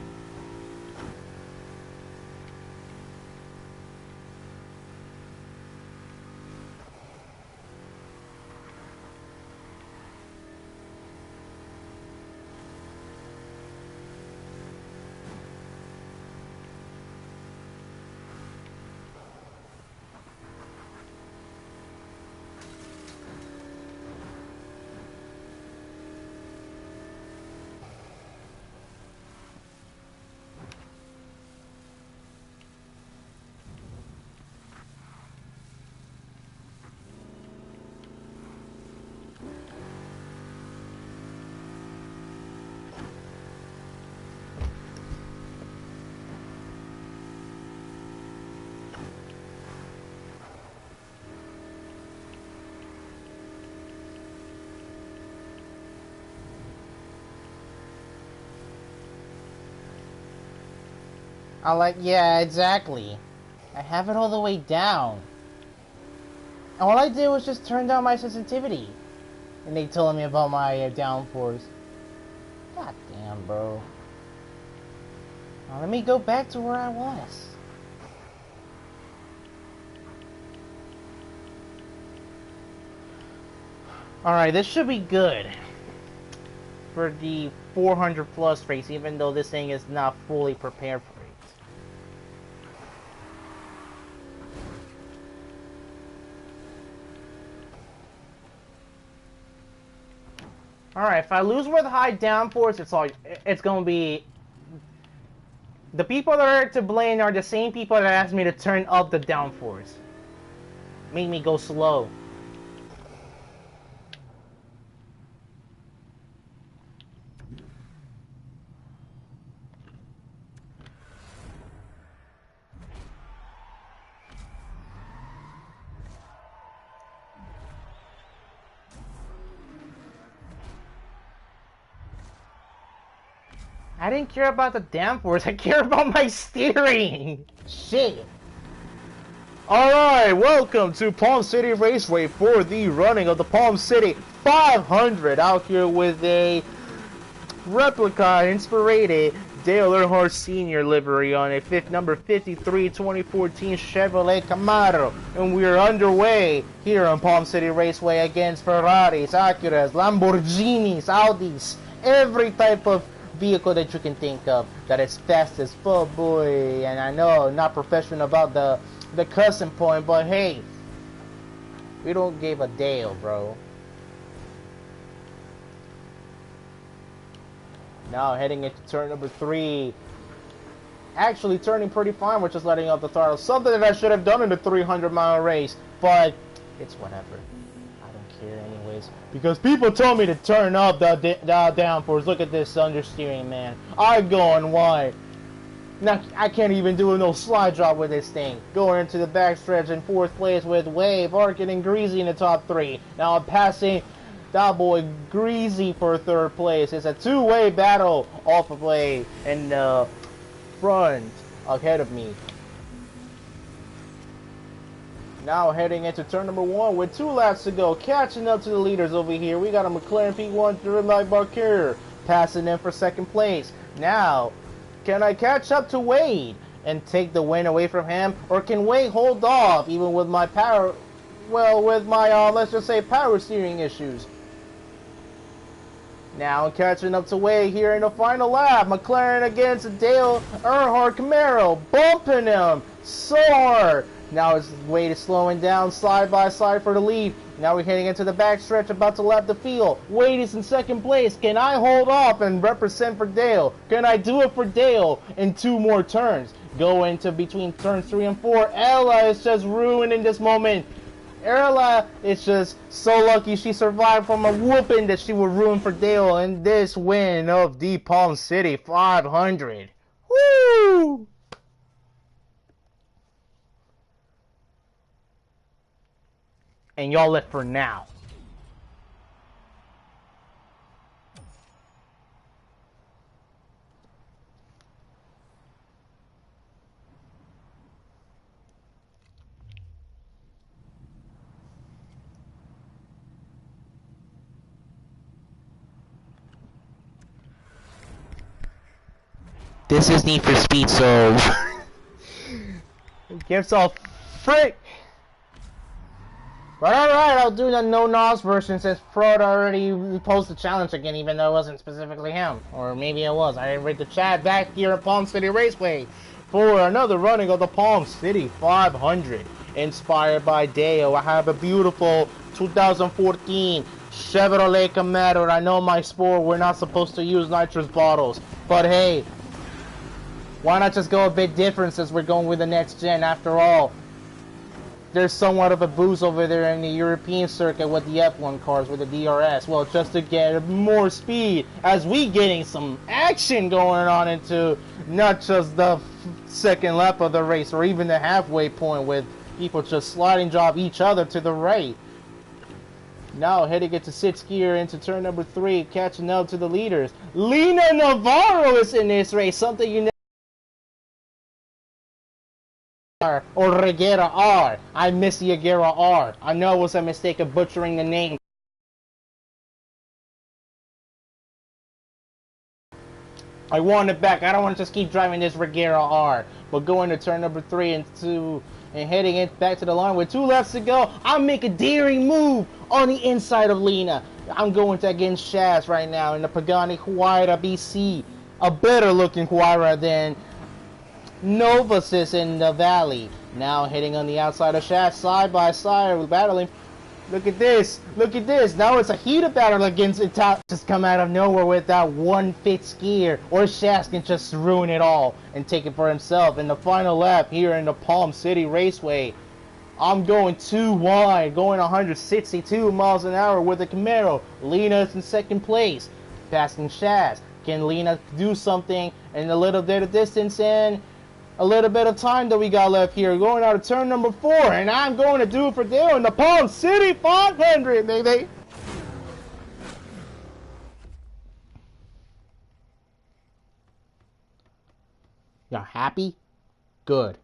A: Yeah, exactly. I have it all the way down. All I did was just turn down my sensitivity. And they told me about my downforce. God damn, bro. Now let me go back to where I was. Alright, this should be good. For the 400 plus race, even though this thing is not fully prepared for it. Alright, if I lose with high downforce, it's gonna be... The people that are to blame are the same people that asked me to turn up the downforce. Make me go slow. I didn't care about the downforce, I care about my steering! Shit! Alright, welcome to Palm City Raceway for the running of the Palm City 500. Out here with a replica inspirated Dale Earnhardt Sr. livery on a number 53 2014 Chevrolet Camaro. And we are underway here on Palm City Raceway against Ferraris, Acuras, Lamborghinis, Audis, every type of vehicle that you can think of that is fast as fuck, boy. And I know, not professional about the cussing point, but hey, we don't give a deal, bro. Now heading into turn number 3. Actually turning pretty fine, we're just letting off the throttle. Something that I should have done in the 300-mile race, but it's whatever. I don't care anyways. Because people told me to turn up the downforce. Look at this understeering, man. I'm going wide. Now, I can't even do no slide drop with this thing. Going into the backstretch in 4th place with Wave, Arkin, and Greasy in the top 3. Now I'm passing that boy Greasy for 3rd place. It's a two-way battle off of Wave in the front ahead of me. Now heading into turn number 1 with 2 laps to go. Catching up to the leaders over here. We got a McLaren P1 driven by Barker. Passing in for 2nd place. Now, can I catch up to Wade and take the win away from him? Or can Wade hold off even with my power, well, with my, let's just say, power steering issues? Now catching up to Wade here in the final lap. McLaren against Dale Earnhardt Camaro. Bumping him so hard. Now Wade is slowing down side by side for the lead. Now we're heading into the backstretch, about to lap the field. Wade is in 2nd place. Can I hold off and represent for Dale? Can I do it for Dale in 2 more turns? Go into between turns 3 and 4. Ella is just ruined in this moment. Ella is just so lucky she survived from a whooping that she would ruin for Dale in this win of the Palm City 500. Woo! And y'all left for now. This is Need for Speed, so gives off frick. But alright, I'll do the no-nos version since Frode already posed the challenge again, even though it wasn't specifically him. Or maybe it was. I didn't read the chat. Back here at Palm City Raceway for another running of the Palm City 500. Inspired by Dale. I have a beautiful 2014 Chevrolet Camaro. I know my sport, we're not supposed to use nitrous bottles. But hey, why not just go a bit different since we're going with the next gen after all? There's somewhat of a boost over there in the European circuit with the F1 cars, with the DRS. Well, just to get more speed as we getting some action going on into not just the 2nd lap of the race or even the halfway point with people just sliding drop each other to the right. Now heading into 6th gear into turn number 3, catching up to the leaders. Lena Navarro is in this race, something you or Regera R. I miss the Regera R. I know it was a mistake of butchering the name. I want it back. I don't want to just keep driving this Regera R. But going to turn number 3 and heading it back to the line with 2 laps to go, I'll make a daring move on the inside of Lena. I'm going to against Shaz right now in the Pagani Huayra BC. A better looking Huayra than Novasis in the Valley. Now hitting on the outside of Shaz side by side, battling. Look at this. Look at this. Now it's a heated battle against Ital. Just come out of nowhere with that one fifth gear. Or Shaz can just ruin it all and take it for himself. In the final lap here in the Palm City Raceway, I'm going too wide, going 162 miles an hour with the Camaro. Lena's in second place, passing Shaz. Can Lena do something in a little bit of distance and a little bit of time that we got left here? Going out of turn number 4, and I'm going to do it for Dale in the Palm City 500, baby. Y'all happy? Good.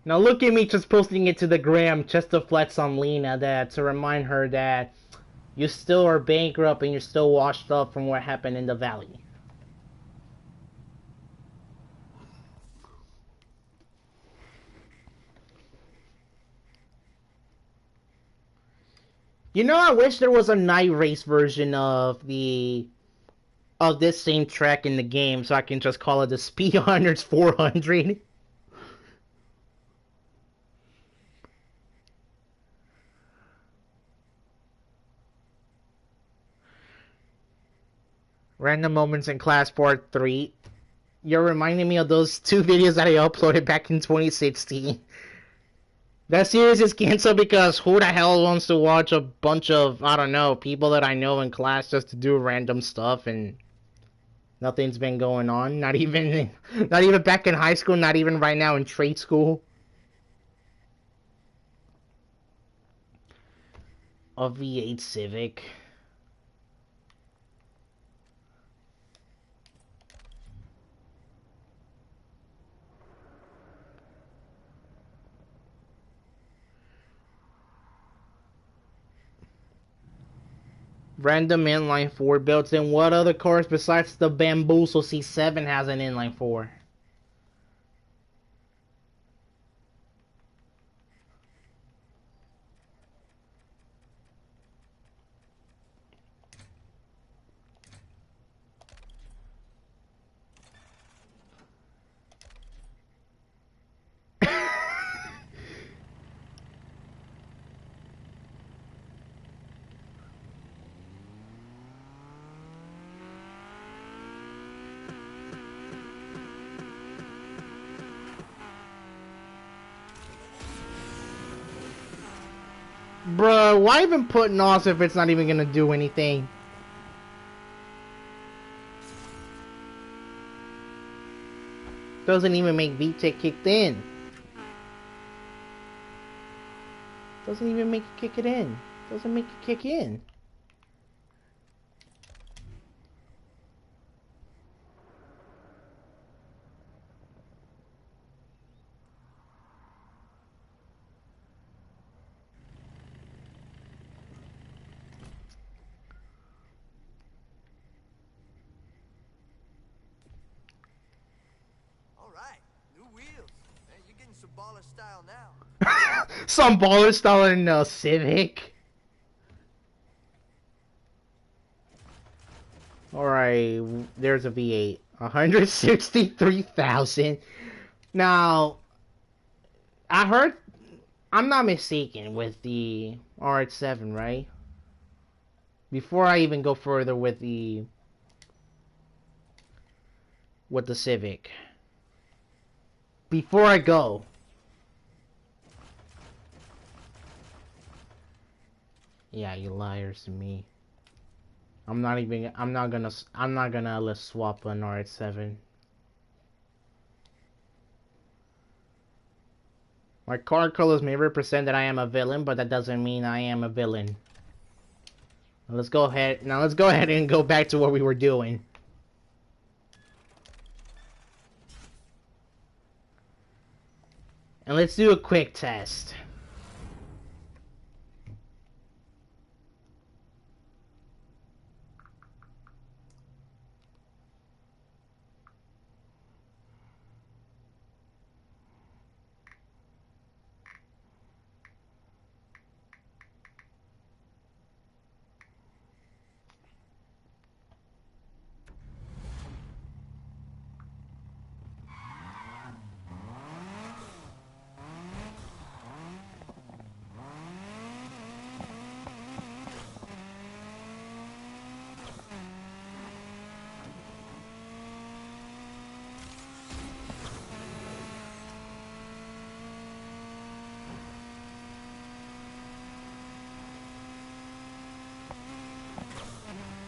A: Now look at me just posting it to the gram just to flex on Lena, that to remind her that you still are bankrupt and you're still washed up from what happened in the valley. You know, I wish there was a night race version of this same track in the game, so I can just call it the Speed Hunters 400. Random Moments in Class Part 3. You're reminding me of those 2 videos that I uploaded back in 2016. That series is canceled because who the hell wants to watch a bunch of, I don't know, people that I know in class just to do random stuff, and nothing's been going on. Not even back in high school, not even right now in trade school. A V8 Civic. Random inline 4 builds. And what other cars besides the Bamboozle C7 has an inline 4? Bruh, why even put NOS if it's not even gonna do anything? Doesn't even make VTech kicked in. Doesn't even make it kick it in. Doesn't make it kick in.
E: Baller style now.
A: Some baller style in a Civic. Alright, there's a V8. 163,000. Now, I heard, I'm not mistaken with the RH7, right? Before I even go further with the Civic. Before I go, yeah, you liars to me. I'm not gonna let's swap an RH7. My car colors may represent that I am a villain, but that doesn't mean I am a villain. Let's go ahead and go back to what we were doing. And let's do a quick test.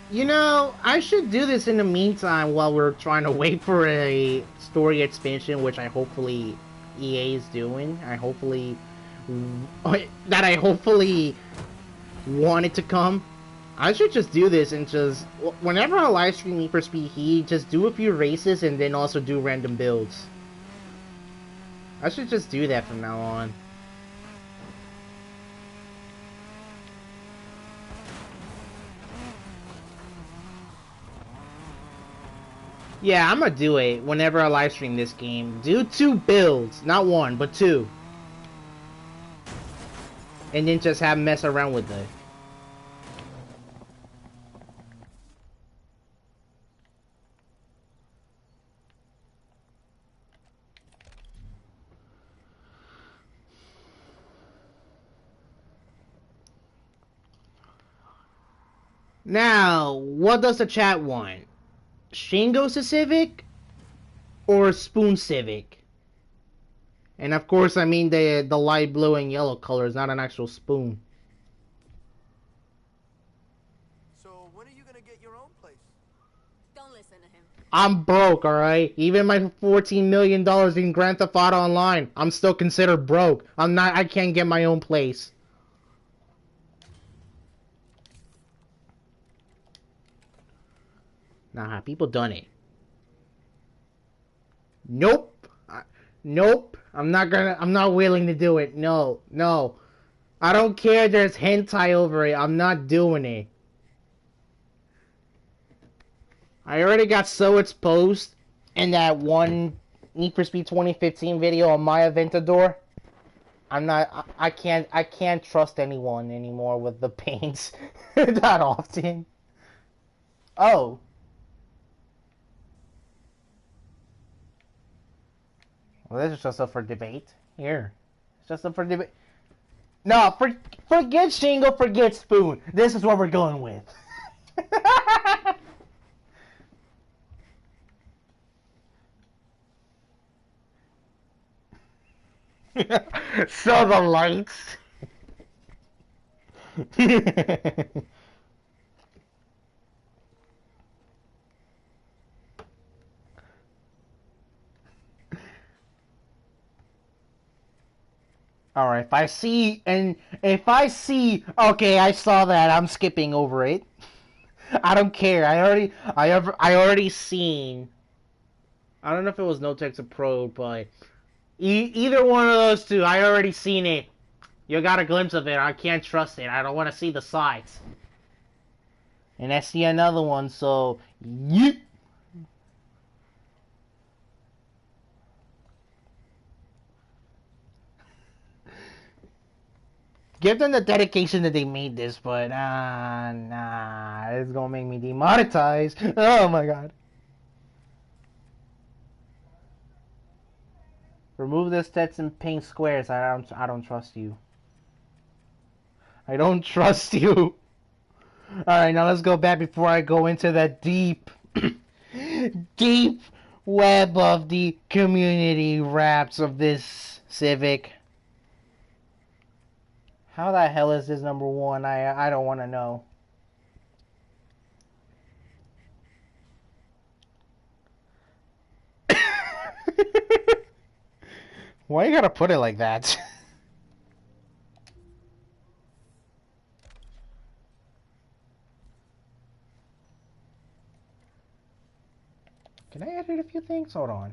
A: You know, I should do this in the meantime while we're trying to wait for a story expansion, which I hopefully EA is doing. I hopefully want it to come. I should just do this and just whenever I live stream Need for Speed Heat, just do a few races and then also do random builds. I should just do that from now on. Yeah, I'm gonna do it whenever I live stream this game. Do 2 builds, not 1, but 2. And then just have mess around with it. Now, what does the chat want? Shingo Civic or Spoon Civic? And of course, I mean the light blue and yellow colors, not an actual spoon.
E: So when are you gonna get your own place?
D: Don't listen to him.
A: I'm broke, alright? Even my $14 million in Grand Theft Auto Online, I'm still considered broke. I can't get my own place. Nah, people done it. Nope. Nope. I'm not willing to do it. No. No. I don't care there's hentai over it. I'm not doing it. I already got so exposed in that one Need for Speed 2015 video on my Aventador. I can't trust anyone anymore with the paints that often. Oh. Well, this is just up for debate. Here. It's just up for debate. No, forget Shingo, forget Spoon. This is what we're going with. So the lights. Alright, if I see, okay, I saw that, I'm skipping over it. I don't care, I already seen, I don't know if it was No Text or Pro, but either one of those two, I already seen it. You got a glimpse of it, I can't trust it, I don't want to see the sides. And I see another one, so, yeet. Give them the dedication that they made this, but nah, it's gonna make me demonetized. Oh my god. Remove this text and pink squares. I don't trust you. I don't trust you. Alright, now let's go back before I go into that deep deep web of the community wraps of this Civic. How the hell is this number 1? I don't want to know. Why you gotta put it like that? Can I edit a few things? Hold on.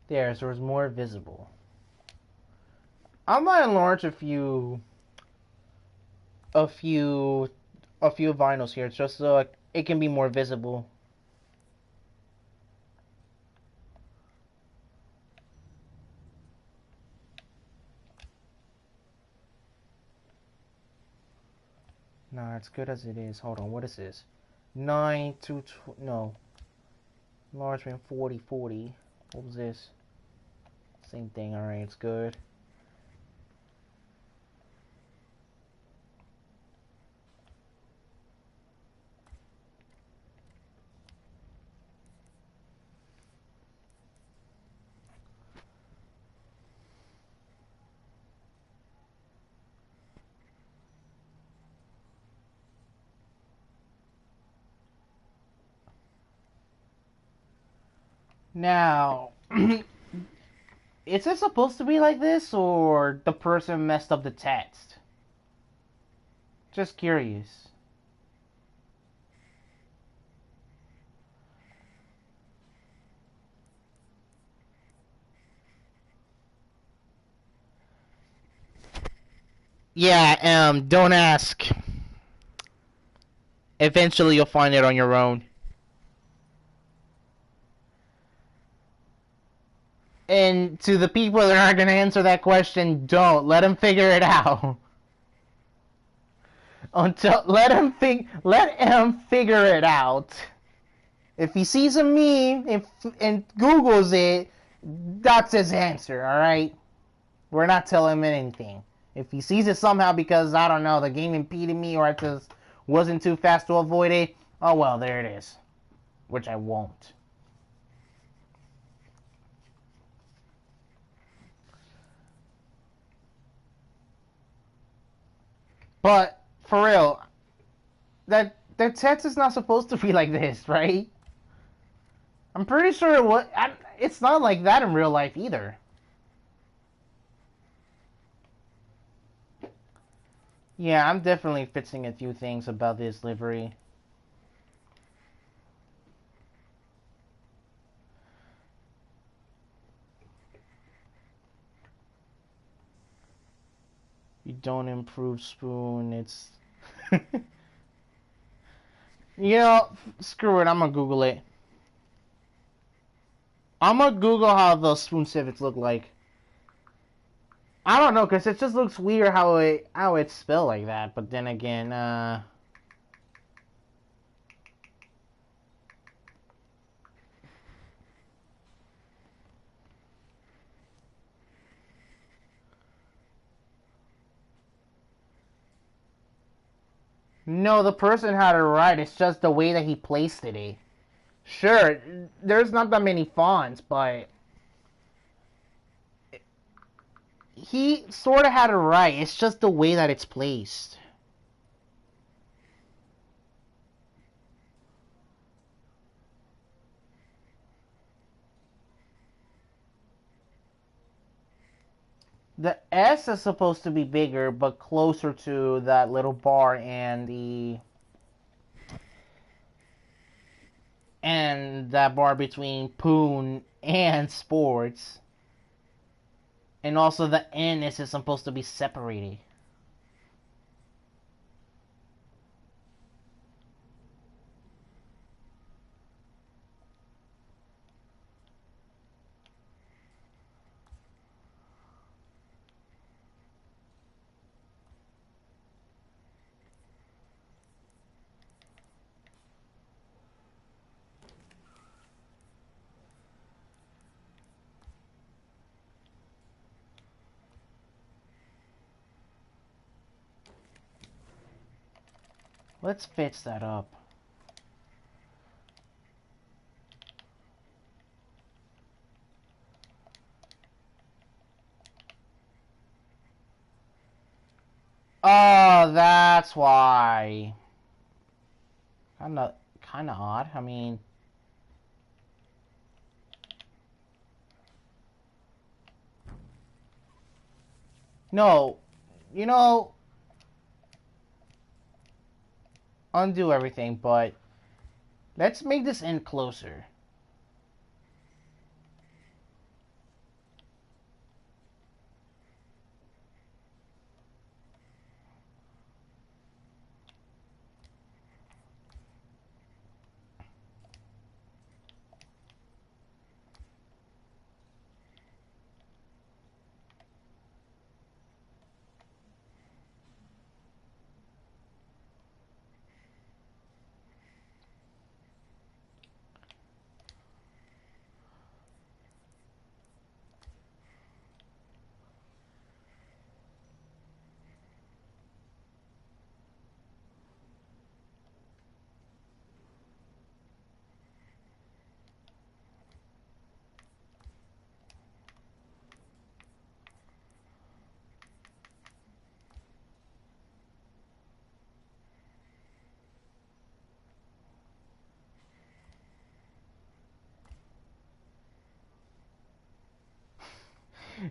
A: So it's more visible. I might enlarge a few vinyls here just so it can be more visible. Nah, it's good as it is. Hold on, what is this? 9 to no. Enlargement 40. What was this? Same thing. All right, it's good. Now, is it supposed to be like this, or the person messed up the text? Just curious. Yeah, don't ask. Eventually you'll find it on your own. And to the people that aren't going to answer that question, don't. Let them figure it out. Let him figure it out. If he sees a meme and Googles it, that's his answer, alright? We're not telling him anything. If he sees it somehow because, I don't know, the game impeded me or I just wasn't too fast to avoid it, oh well, there it is. Which I won't. But, for real, that text is not supposed to be like this, right? I'm pretty sure it's not like that in real life either. Yeah, I'm definitely fixing a few things about this livery. You don't improve Spoon, it's... Yeah, screw it, I'm gonna Google it. I'm gonna Google how the Spoon Civics look like. I don't know, because it just looks weird how it's spelled like that, but then again, no, the person had it right, it's just the way that he placed it. Sure, there's not that many fonts, but... He sort of had it right, it's just the way that it's placed. The S is supposed to be bigger, but closer to that little bar and that bar between Poon and Sports. And also the N is supposed to be separated. Let's fix that up. Oh, that's why. Kinda odd. I mean, No, you know, undo everything, but let's make this end closer.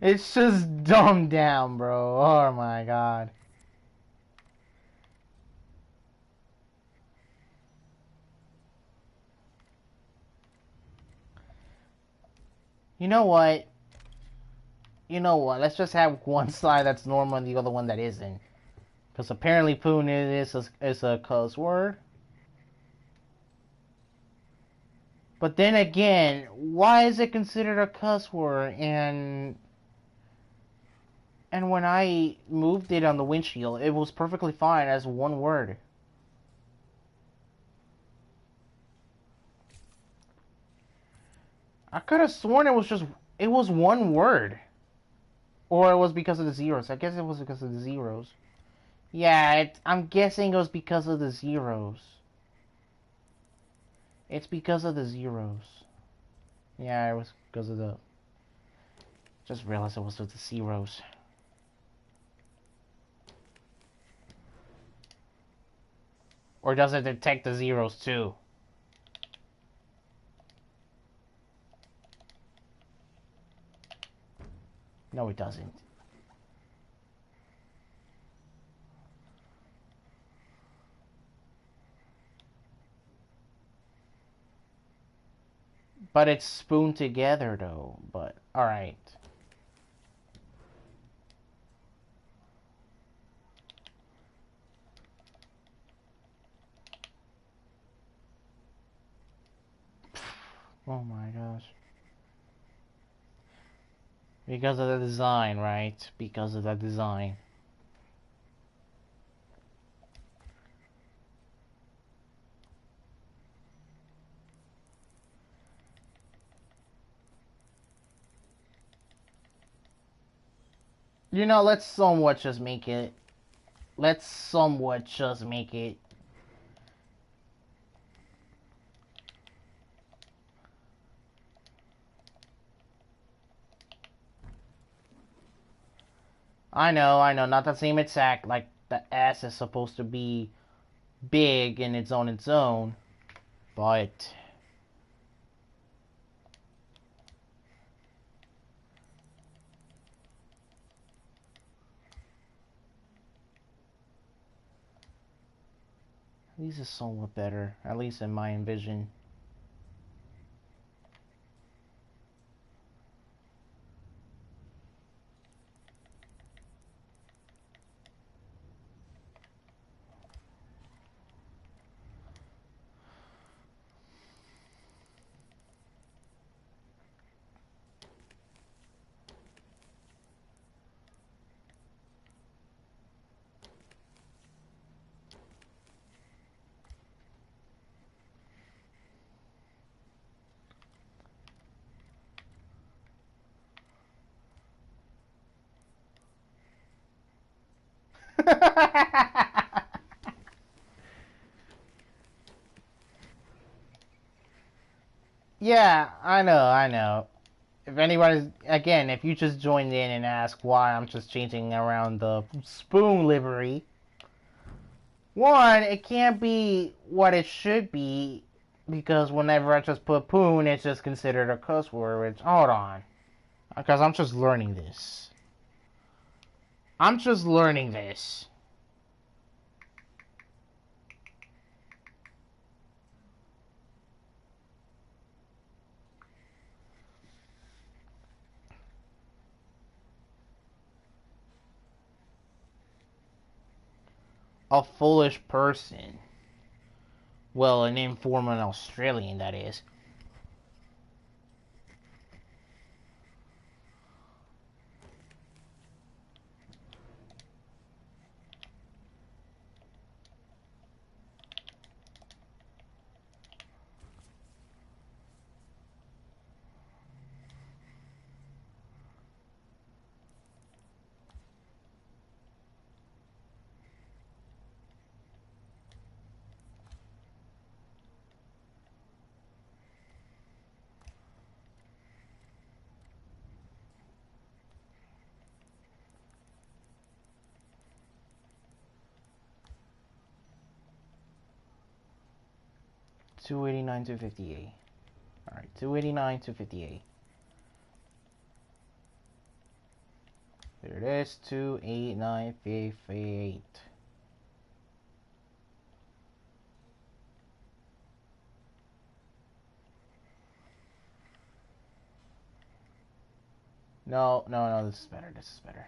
A: It's just dumbed down, bro. Oh my god. You know what? You know what? Let's just have one side that's normal and the other one that isn't. Because apparently poon is a cuss word. But then again, why is it considered a cuss word? And when I moved it on the windshield, it was perfectly fine as one word. I could have sworn it was one word. Or it was because of the zeros. I guess it was because of the zeros. Yeah, I'm guessing it was because of the zeros. It's because of the zeros. Yeah, it was because of the... Just realized it was with the zeros. Or does it detect the zeros too? No, it doesn't. But it's spooned together though. But, alright. Oh my gosh. Because of the design, right? Because of the design. You know, let's somewhat just make it. Let's somewhat just make it. I know, not the same exact, like the S is supposed to be big in its own, but these is somewhat better, at least in my envision. Yeah, I know. If anybody's, again, if you just joined in and ask why I'm just changing around the spoon livery, one, it can't be what it should be, because whenever I just put poon, it's just considered a cuss word, which, hold on, because I'm just learning this. I'm just learning this. A foolish person. Well, an informal Australian, that is. $289 to 58. Alright, $289 to 58. There it is, 28958. No, this is better, this is better.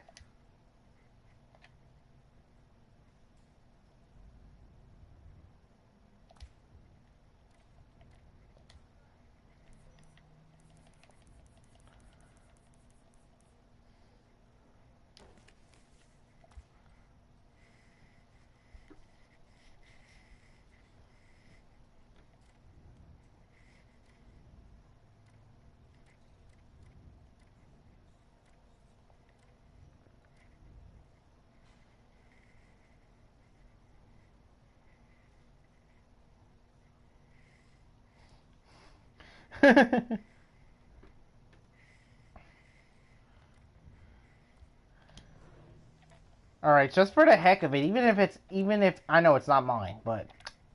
A: Alright, just for the heck of it, even if, I know it's not mine, but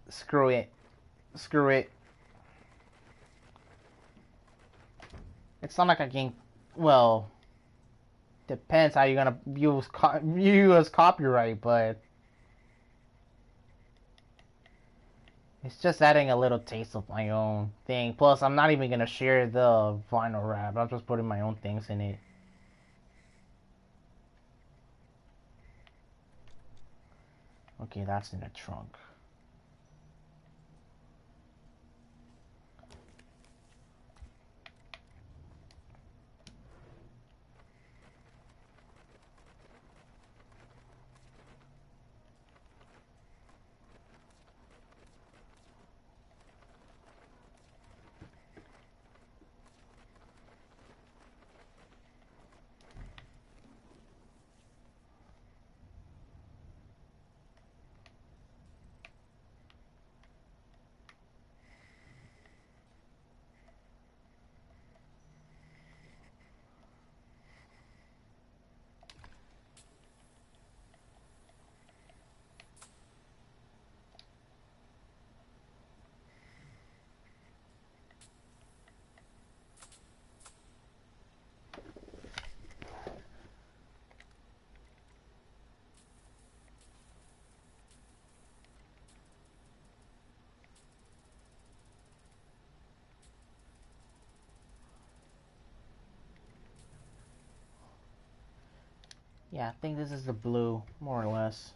A: screw it. Screw it. It's not like I can, well, depends how you're gonna use copyright, but it's just adding a little taste of my own thing. Plus, I'm not even gonna share the vinyl wrap. I'm just putting my own things in it. Okay, that's in the trunk. Yeah, I think this is the blue, more or less.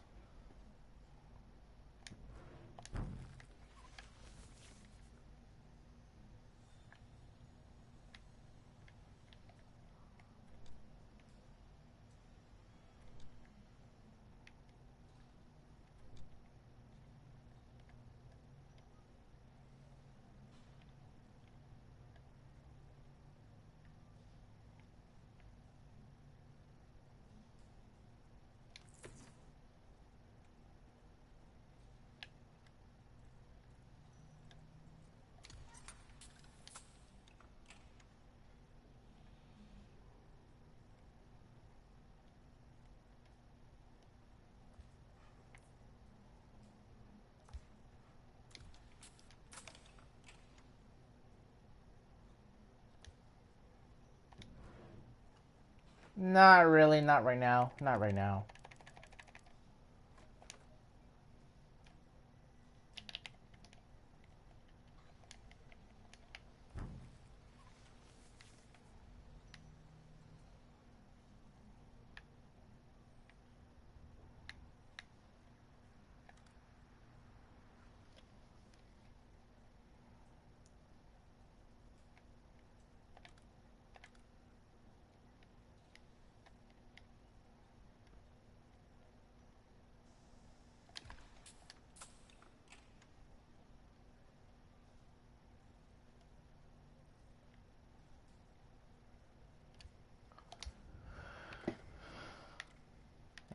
A: Not really, not right now. Not right now.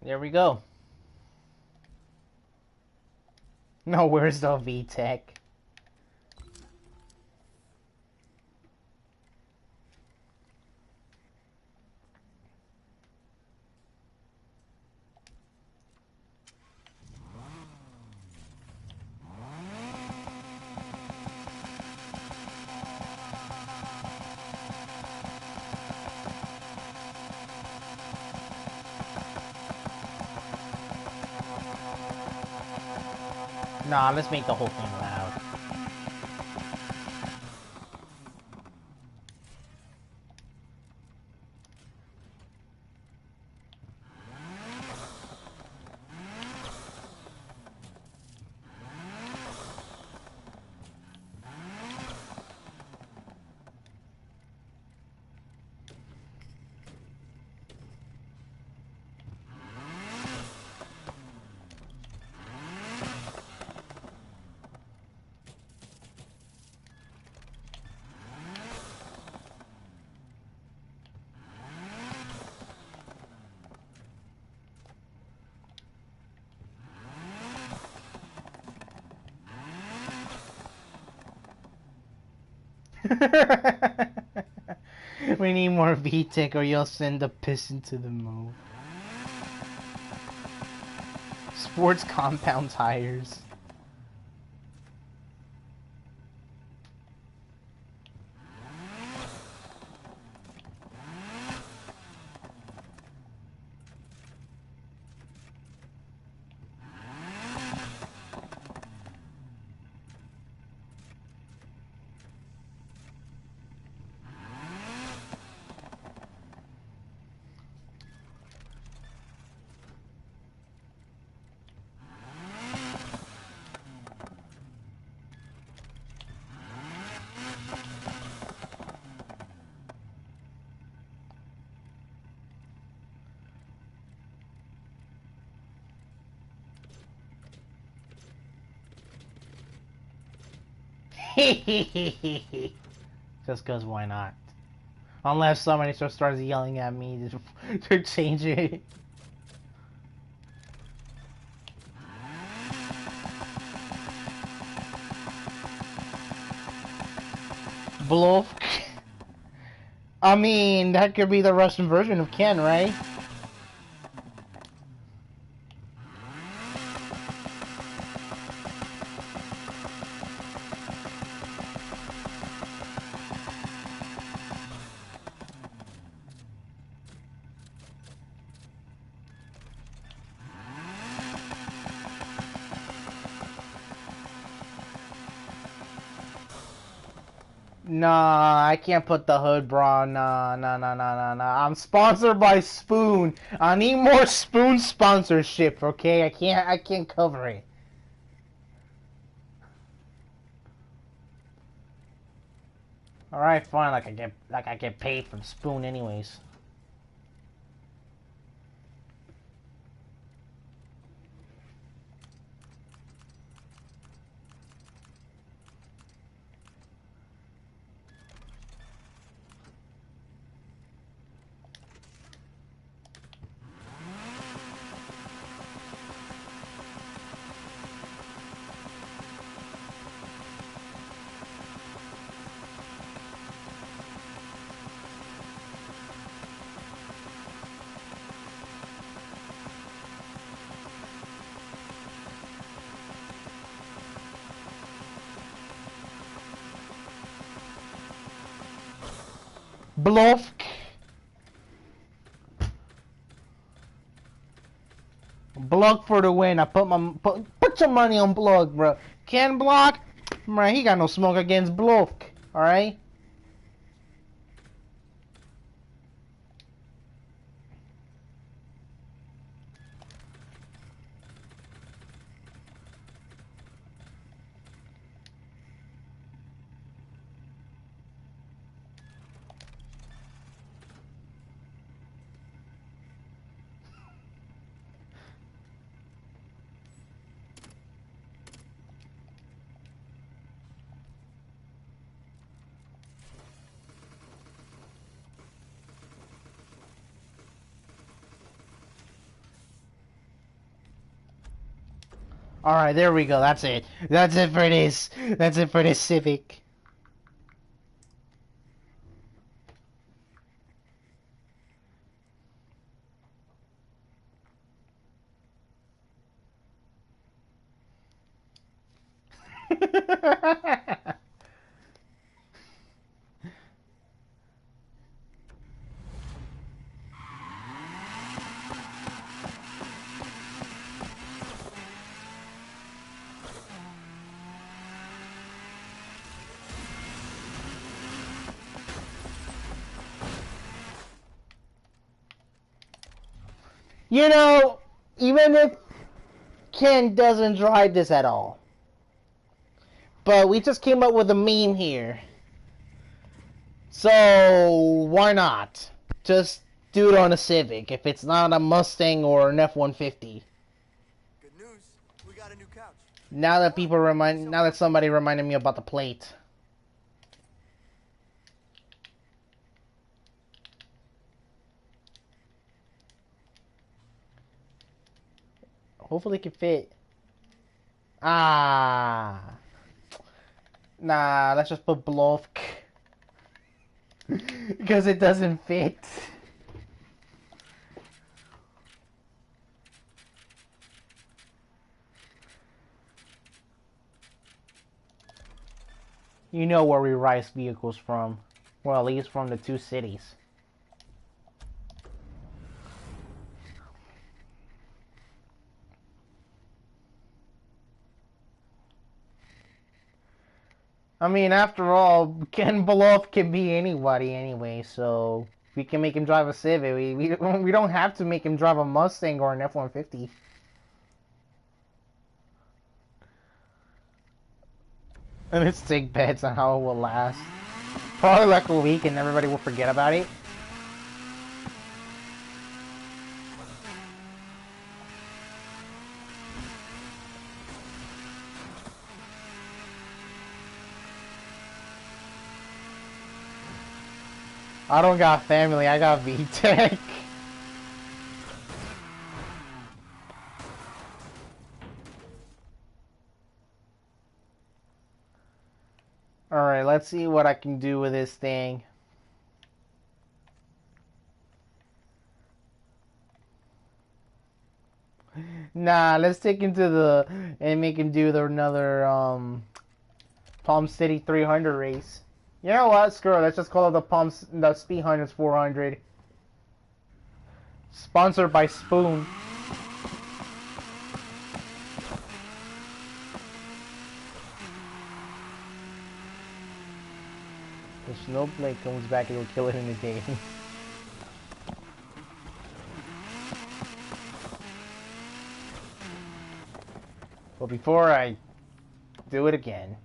A: There we go. No, where's the VTech? Nah, let's make the whole thing loud. We need more VTech or you'll send the piss into the moon. Sports compound tires. Just cause why not? Unless somebody starts yelling at me to change it. Bluff. I mean, that could be the Russian version of Ken, right? Nah, I can't put the hood, bro. Nah, nah, nah, nah, nah, nah. I'm sponsored by Spoon. I need more Spoon sponsorship, okay? I can't cover it. All right, fine. I get paid from Spoon, anyways. Bluff. Block for the win. I put your money on Block, bro. Ken Block, man, he got no smoke against Block. All right. All right, there we go. That's it. That's it for this. That's it for this Civic. You know, even if Ken doesn't drive this at all, but we just came up with a meme here. So, why not? Just do it on a Civic if it's not a Mustang or an F-150.
E: Good news. We got a new couch.
A: Now that somebody reminded me about the plate. Hopefully it can fit. Ah. Nah, let's just put Blovk. Because it doesn't fit. You know where we rise vehicles from. Well, at least from the two cities. I mean, after all, Ken Beloff can be anybody anyway, so we can make him drive a Civic. We don't have to make him drive a Mustang or an F-150. And let's take bets on how it will last. Probably like a week and everybody will forget about it. I don't got family, I got VTech. Alright, let's see what I can do with this thing. Nah, let's take him to the... and make him do another, Palm City 300 race. You know what? Screw it. Let's just call it the Speed Hunters 400. Sponsored by Spoon. The snowflake comes back, it'll kill it in a day. But before I do it again,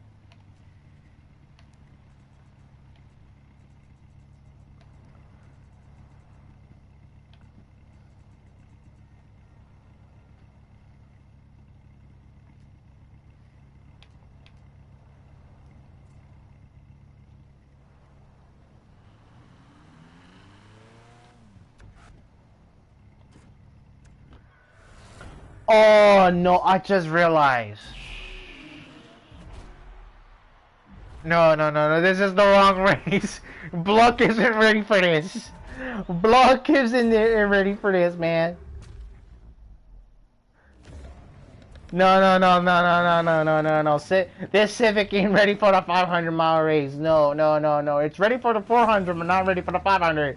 A: oh no, I just realized. No, this is the wrong race. Block isn't ready for this. Block isn't ready for this, man. No. This Civic ain't ready for the 500-mile race. No. It's ready for the 400, but not ready for the 500.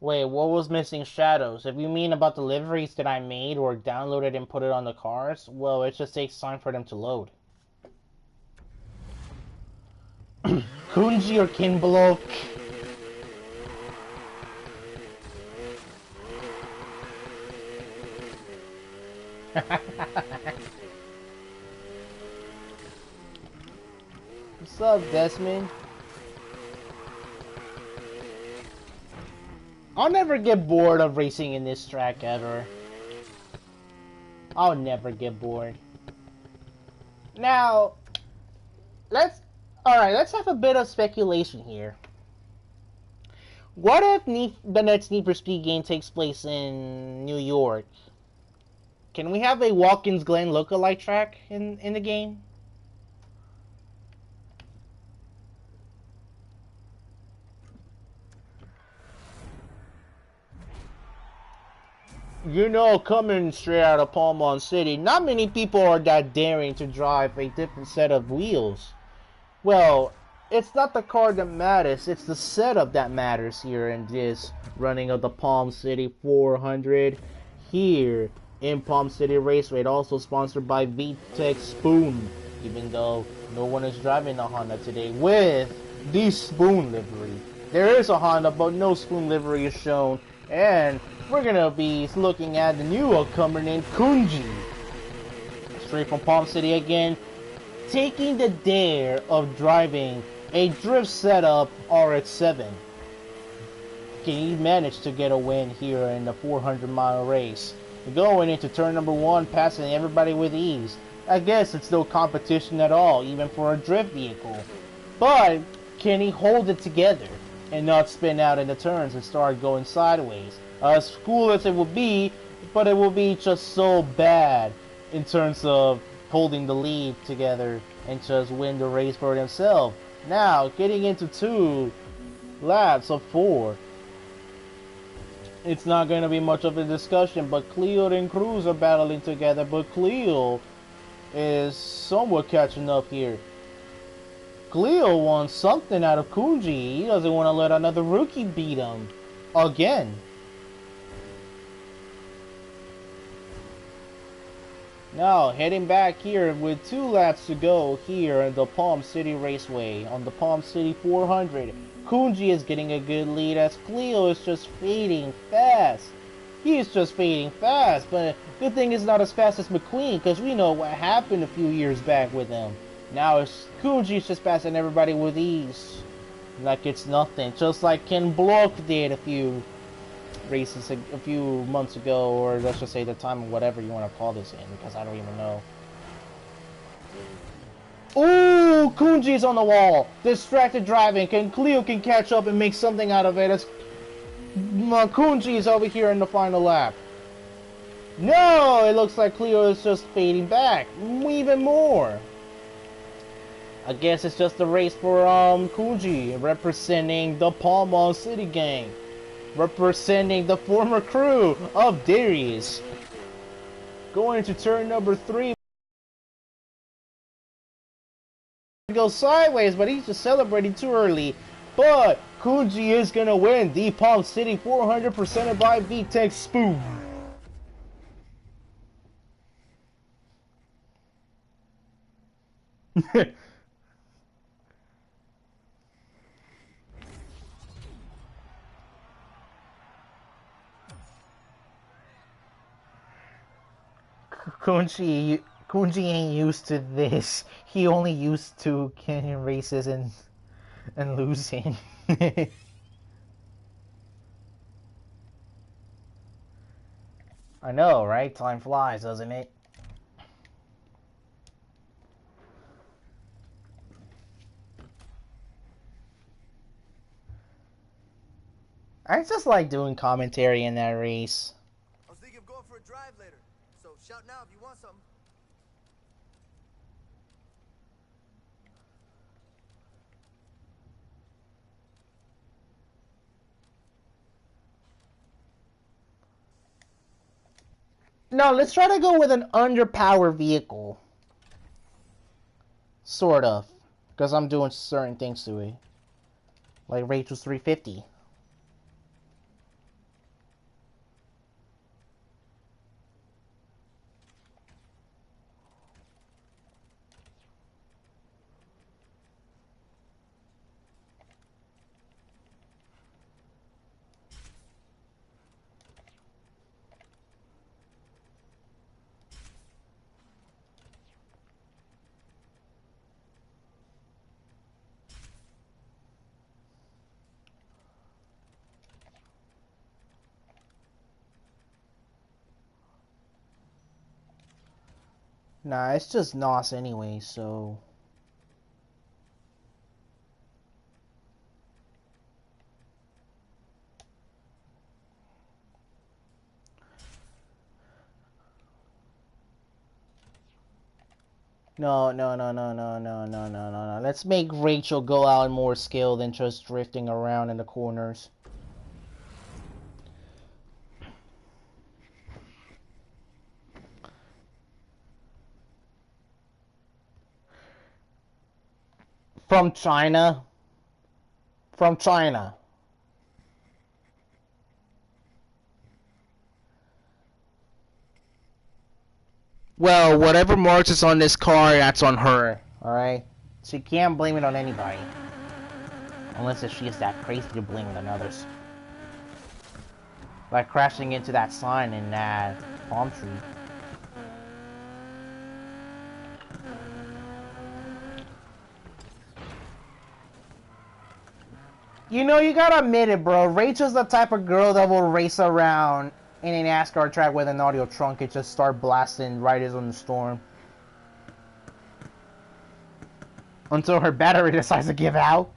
A: Wait, what was missing shadows? If you mean about the liveries that I made or downloaded and put it on the cars, well, it just takes time for them to load. Kunji or Kinblock? What's up, Desmond? I'll never get bored of racing in this track ever. I'll never get bored. Now, let's have a bit of speculation here. What if the next Need for Speed game takes place in New York? Can we have a Watkins Glen lookalike track in the game? You know, coming straight out of Palm Beach City, not many people are that daring to drive a different set of wheels. Well, it's not the car that matters, it's the setup that matters here in this running of the Palm City 400 here in Palm City Raceway, also sponsored by VTEC Spoon, even though no one is driving a Honda today with the Spoon livery. There is a Honda, but no Spoon livery is shown, and we're gonna be looking at the newcomer named Kunji, straight from Palm City again, taking the dare of driving a drift setup RX-7. Can he manage to get a win here in the 400-mile race? Going into turn number 1, passing everybody with ease. I guess it's no competition at all, even for a drift vehicle. But can he hold it together and not spin out in the turns and start going sideways? As cool as it will be, but it will be just so bad in terms of holding the lead together and just win the race for themselves. Now, getting into 2 laps of 4. It's not going to be much of a discussion, but Cleo and Cruz are battling together, but Cleo is somewhat catching up here. Cleo wants something out of Kunji. He doesn't want to let another rookie beat him again. Now, heading back here with 2 laps to go here in the Palm City Raceway on the Palm City 400. Kunji is getting a good lead as Cleo is just fading fast. He is just fading fast, but good thing it's not as fast as McQueen, because we know what happened a few years back with him. Now Kunji's just passing everybody with ease, like it's nothing, just like Ken Block did a few races a few months ago, or let's just say the time, whatever you want to call this in, because I don't even know. Ooh, Kunji's on the wall. Distracted driving. Cleo can catch up and make something out of it as Kunji is over here in the final lap. No, it looks like Cleo is just fading back even more. I guess it's just a race for Kunji, representing the Palm Beach City gang, representing the former crew of Darius. Going to turn number 3. Go sideways, but he's just celebrating too early. But Kunji is gonna win the Palm City 400 presented by VTEC Spoon. Kunji ain't used to this. He only used to getting races and losing. I know, right? Time flies, doesn't it? I just like doing commentary in that race.
E: I was thinking of going for a drive later, so shout now if you want something.
A: No, let's try to go with an underpowered vehicle. Sort of. Because I'm doing certain things to it. Like Rachel's 350. Nah, it's just NOS anyway, so... No, no, no, no, no, no, no, no, no, no. Let's make Rachel go out in more skill than just drifting around in the corners. From China. From China. Well, whatever marks is on this car, that's on her. Alright? She can't blame it on anybody. Unless if she is that crazy to blame it on others. Like crashing into that sign in that palm tree. You know, you gotta admit it, bro. Rachel's the type of girl that will race around in a NASCAR track with an audio trunk and just start blasting Riders on the Storm. Until her battery decides to give out.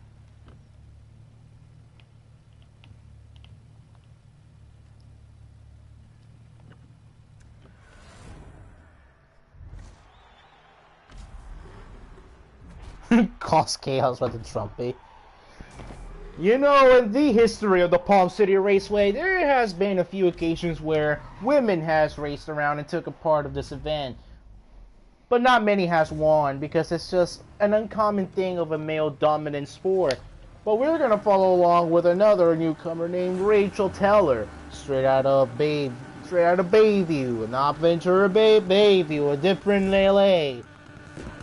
A: Cause chaos with the trumpet. You know, in the history of the Palm City Raceway, there has been a few occasions where women has raced around and took a part of this event. But not many has won because it's just an uncommon thing of a male-dominant sport. But we're gonna follow along with another newcomer named Rachel Teller, straight out of Bayview, not Ventura Bay, Bayview, a different LA.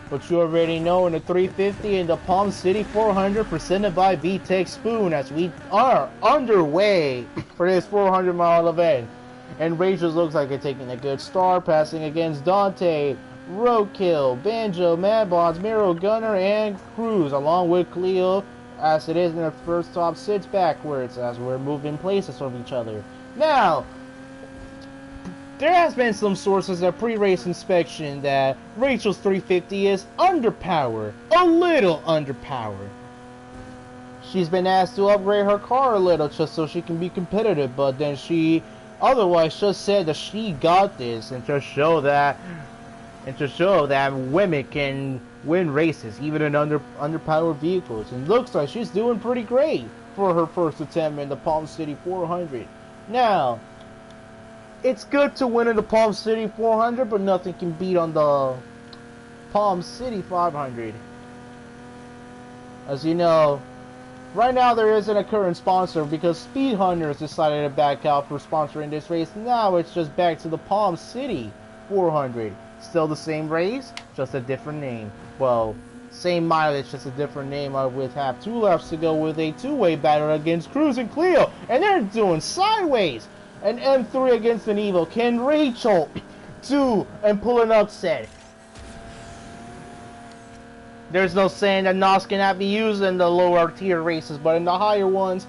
A: But you already know in the 350 and the Palm City 400 presented by VTech Spoon as we are underway for this 400-mile event. And Rachel looks like it's taking a good start, passing against Dante, Roadkill, Banjo, Madbots, Miro, Gunner, and Cruz, along with Cleo, as it is in the first top sits backwards as we're moving places of each other. Now, there has been some sources at pre-race inspection that Rachel's 350 is underpowered, a little underpowered. She's been asked to upgrade her car a little just so she can be competitive, but then she otherwise just said that she got this and to show that women can win races even in underpowered vehicles. And looks like she's doing pretty great for her first attempt in the Palm City 400. Now, it's good to win in the Palm City 400, but nothing can beat on the Palm City 500. As you know, right now there isn't a current sponsor because Speed Hunters decided to back out for sponsoring this race. Now it's just back to the Palm City 400. Still the same race, just a different name. Well, same mileage, just a different name. I would have 2 laps to go with a two-way battle against Cruz and Cleo, and they're doing sideways. An M3 against an Evo. Can Rachel do and pull an upset? There's no saying that NOS cannot be used in the lower tier races, but in the higher ones,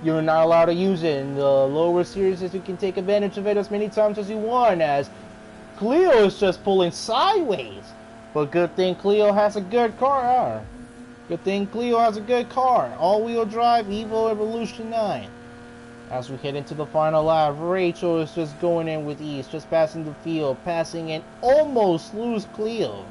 A: you're not allowed to use it. In the lower series, you can take advantage of it as many times as you want, as Cleo is just pulling sideways. But good thing Cleo has a good car. Good thing Cleo has a good car. All-wheel drive Evo Evolution 9. As we head into the final lap, Rachel is just going in with ease, just passing the field, passing and almost lose Cleo.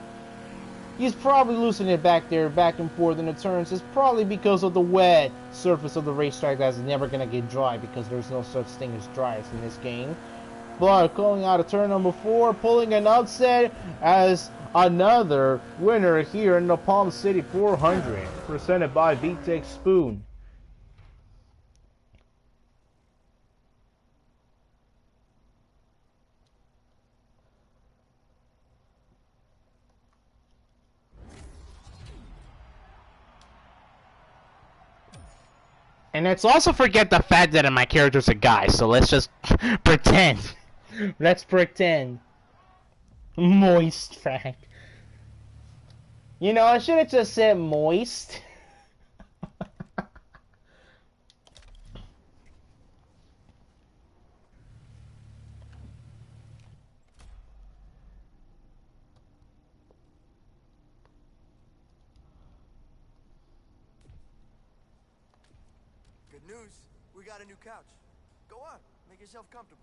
A: He's probably losing it back there, back and forth in the turns. It's probably because of the wet surface of the racetrack that's never going to get dry because there's no such thing as dry in this game. But going out of turn number 4, pulling an upset as another winner here in the Palm City 400, presented by VTech Spoon. And let's also forget the fact that my character's a guy, so let's just pretend. Let's pretend. Moist fact. You know, I should have just said moist.
E: news. We got a new couch. Go on, make yourself comfortable.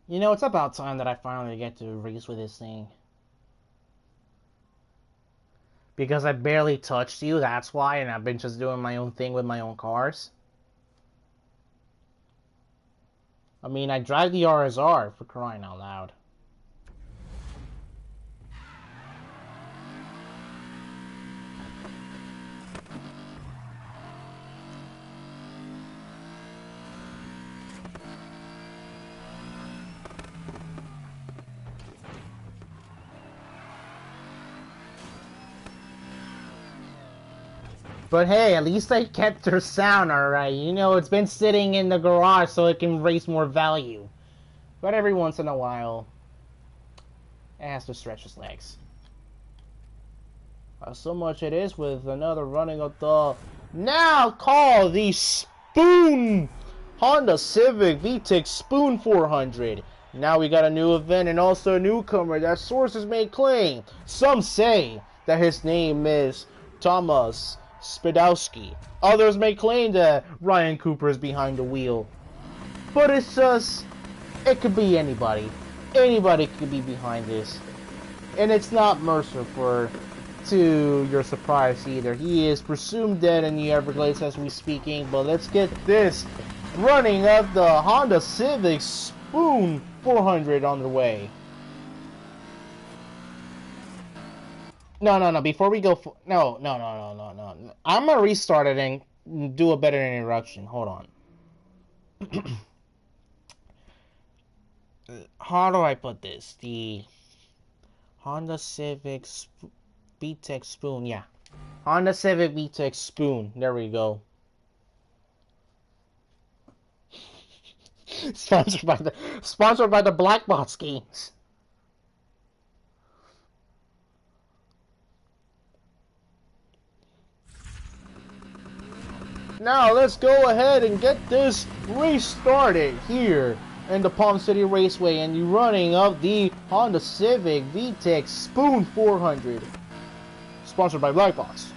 A: You know, it's about time that I finally get to race with this thing. Because I barely touched you, that's why, and I've been just doing my own thing with my own cars. I mean, I drive the RSR, for crying out loud. But hey, at least I kept her sound alright. You know, it's been sitting in the garage so it can raise more value. But every once in a while, it has to stretch its legs. So much it is with another running of the now called the Spoon Honda Civic VTEC Spoon 400. Now we got a new event and also a newcomer that sources may claim. Some say that his name is Thomas Spidowski. Others may claim that Ryan Cooper is behind the wheel. But it's just, it could be anybody. Anybody could be behind this. And it's not Mercer to your surprise either. He is presumed dead in the Everglades as we speaking, but let's get this running of the Honda Civic Spoon 400 on the way. No, before we go, no. I'm gonna restart it and do a better introduction. Hold on. How do I put this? The Honda Civic VTEC Spoon, yeah. Honda Civic VTEC Spoon. There we go. Sponsored by the Black Box Games. Now let's go ahead and get this race started here in the Palm City Raceway and the running of the Honda Civic VTEC Spoon 400. Sponsored by Black Box.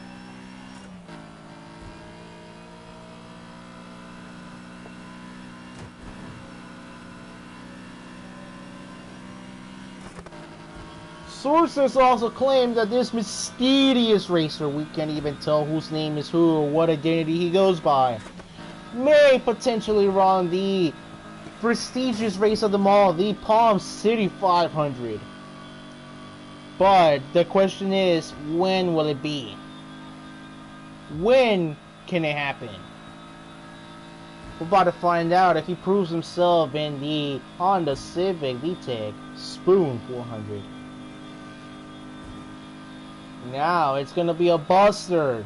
A: Sources also claim that this mysterious racer, we can't even tell whose name is who or what identity he goes by, may potentially run the prestigious race of them all, the Palm City 500. But the question is, when will it be? When can it happen? We're about to find out if he proves himself in the Honda Civic VTEC Spoon 400. Now it's gonna be a buster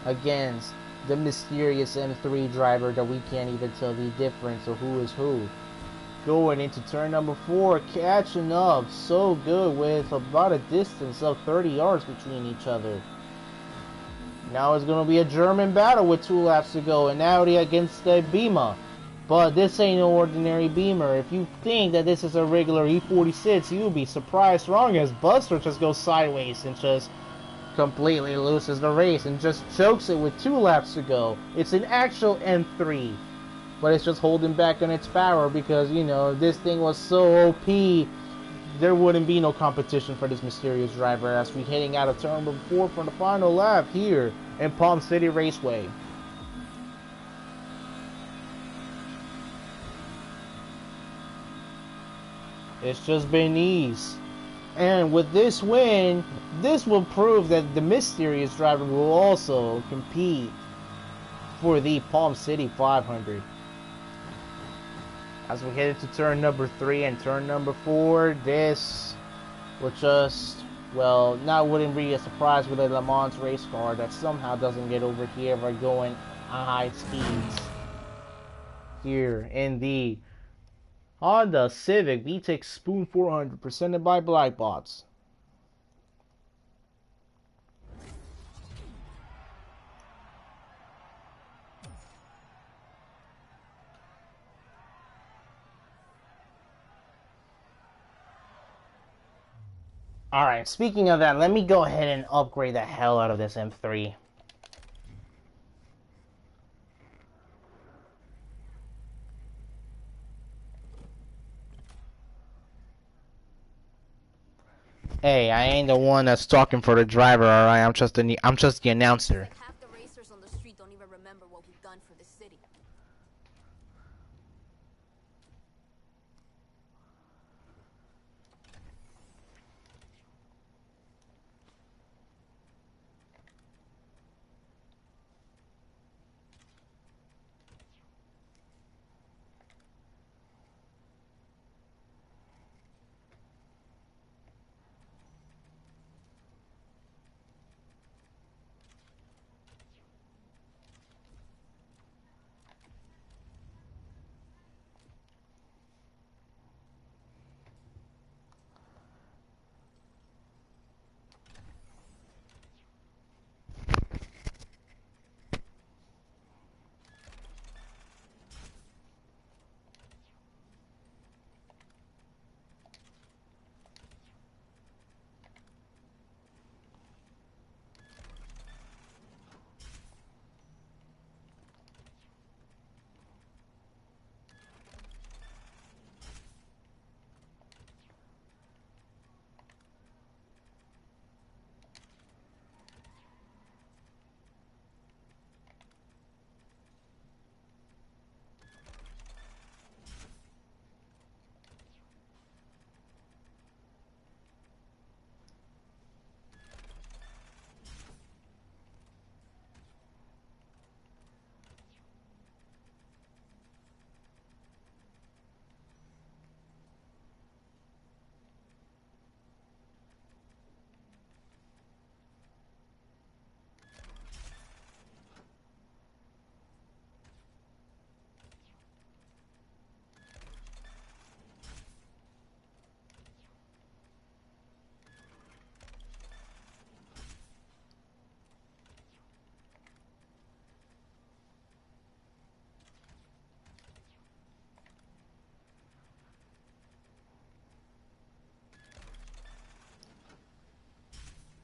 A: against the mysterious M3 driver that we can't even tell the difference of who is who. Going into turn number 4, catching up so good with about a distance of 30 yards between each other. Now it's gonna be a German battle with 2 laps to go, an Audi against a Beamer. But this ain't no ordinary Beamer. If you think that this is a regular E46, you'll be surprised wrong as Buster just goes sideways and just completely loses the race and just chokes it with 2 laps to go. It's an actual M3, but it's just holding back on its power because, you know, this thing was so OP, there wouldn't be no competition for this mysterious driver as we're heading out of turn number 4 for the final lap here in Palm City Raceway. It's just been ease. And with this win, this will prove that the mysterious driver will also compete for the Palm City 500. As we head into turn number 3 and turn number 4, this will just Well, that wouldn't be a surprise with a Le Mans race car that somehow doesn't get over here by going at high speeds. Here in the Honda Civic VTEC Spoon 400 presented by Blackbots. Alright, speaking of that, let me go ahead and upgrade the hell out of this M3. Hey, I ain't the one that's talking for the driver, alright? I'm just the announcer.
D: Half the racers on the street don't even remember what we've done for the city.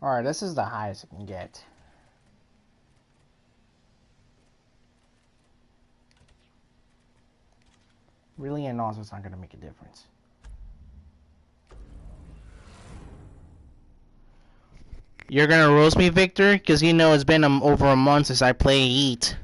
A: Alright, this is the highest I can get. Really, and also it's not going to make a difference. You're going to roast me, Victor? Because you know it's been over a month since I play Heat.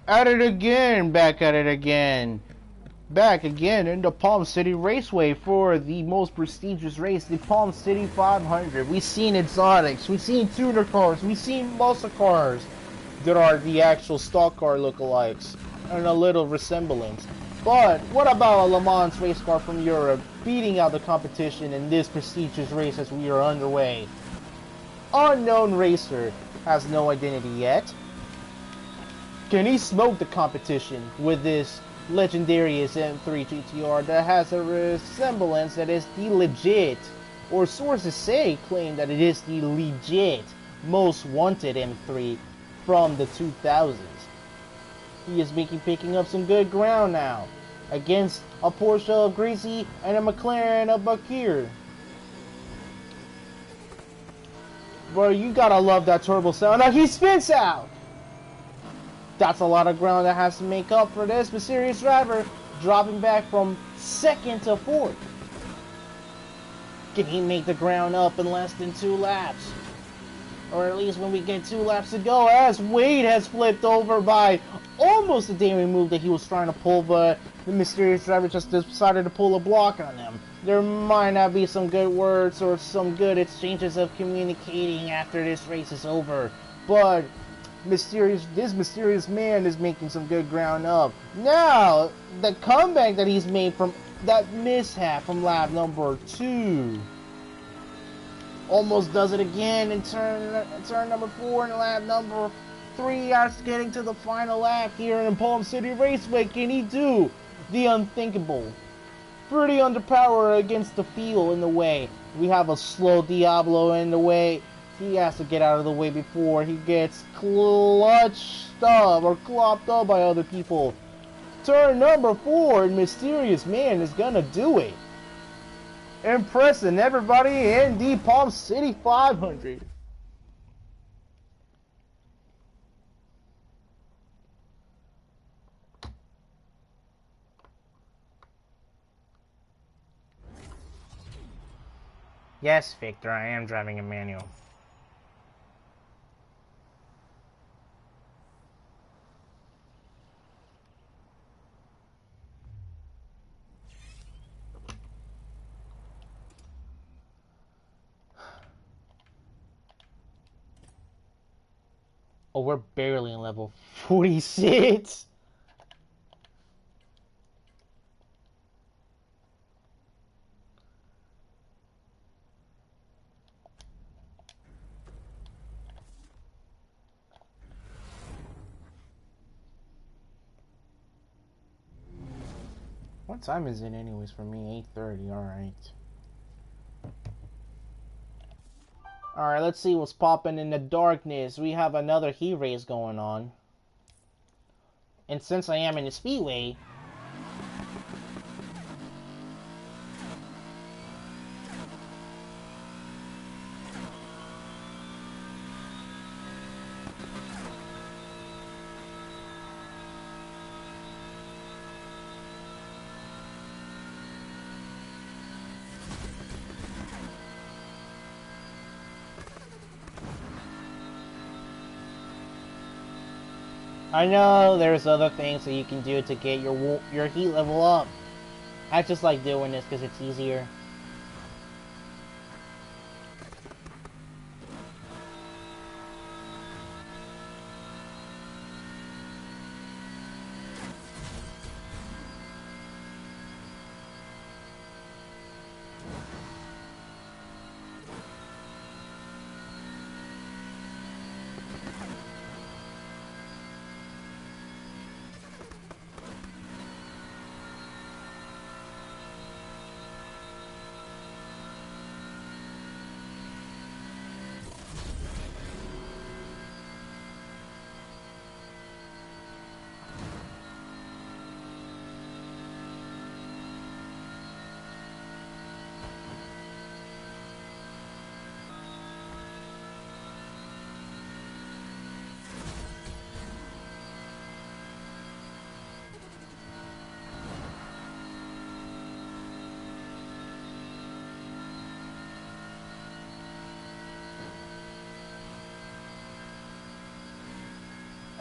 A: At it again, back at it again. Back again in the Palm City Raceway for the most prestigious race, the Palm City 500. We've seen exotics, we've seen tuner cars, we've seen muscle cars that are the actual stock car lookalikes and a little resemblance. But what about a Le Mans race car from Europe beating out the competition in this prestigious race as we are underway? Unknown racer has no identity yet. Can he smoke the competition with this legendary M3 GTR that has a resemblance that is the legit, or sources say claim that it is the legit most wanted M3 from the 2000s. He is picking up some good ground now against a Porsche of Greasy and a McLaren of Bakir. Bro, you gotta love that turbo sound. Now he spins out! That's a lot of ground that has to make up for this mysterious driver dropping back from second to fourth. Can he make the ground up in less than 2 laps? Or at least when we get 2 laps to go, as Wade has flipped over by almost the daring move that he was trying to pull, but the mysterious driver just decided to pull a block on him. There might not be some good words or some good exchanges of communicating after this race is over, but this mysterious man is making some good ground up. Now, the comeback that he's made from that mishap from lap number 2. Almost does it again in turn number 4 and lap number 3 after getting to the final lap here in Palm City Raceway. Can he do the unthinkable? Pretty underpowered against the field in the way. We have a slow Diablo in the way. He has to get out of the way before he gets clutched up or clopped up by other people. Turn number 4 and Mysterious Man is gonna do it. Impressing everybody in the Palm City 500. Yes, Victor, I am driving a manual. Oh, we're barely in level 46. What time is it anyways for me? 8:30, alright. Alright, let's see what's popping in the darkness. We have another heat race going on. And since I am in the speedway, I know there's other things that you can do to get your heat level up. I just like doing this because it's easier.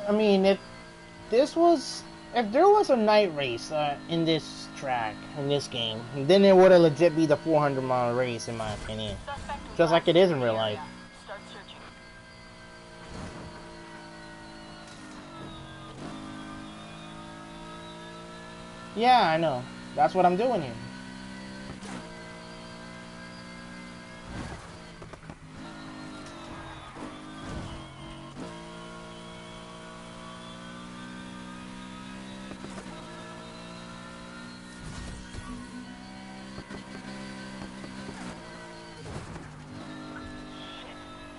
A: I mean, if this was If there was a night race in this track, in this game, then it would have legit be the 400-mile race, in my opinion.
B: Suspect was
A: Just like
B: last
A: it is
B: seen
A: in
B: the
A: real
B: area.
A: life.
B: Start searching.
A: Yeah, I know. That's what I'm doing here.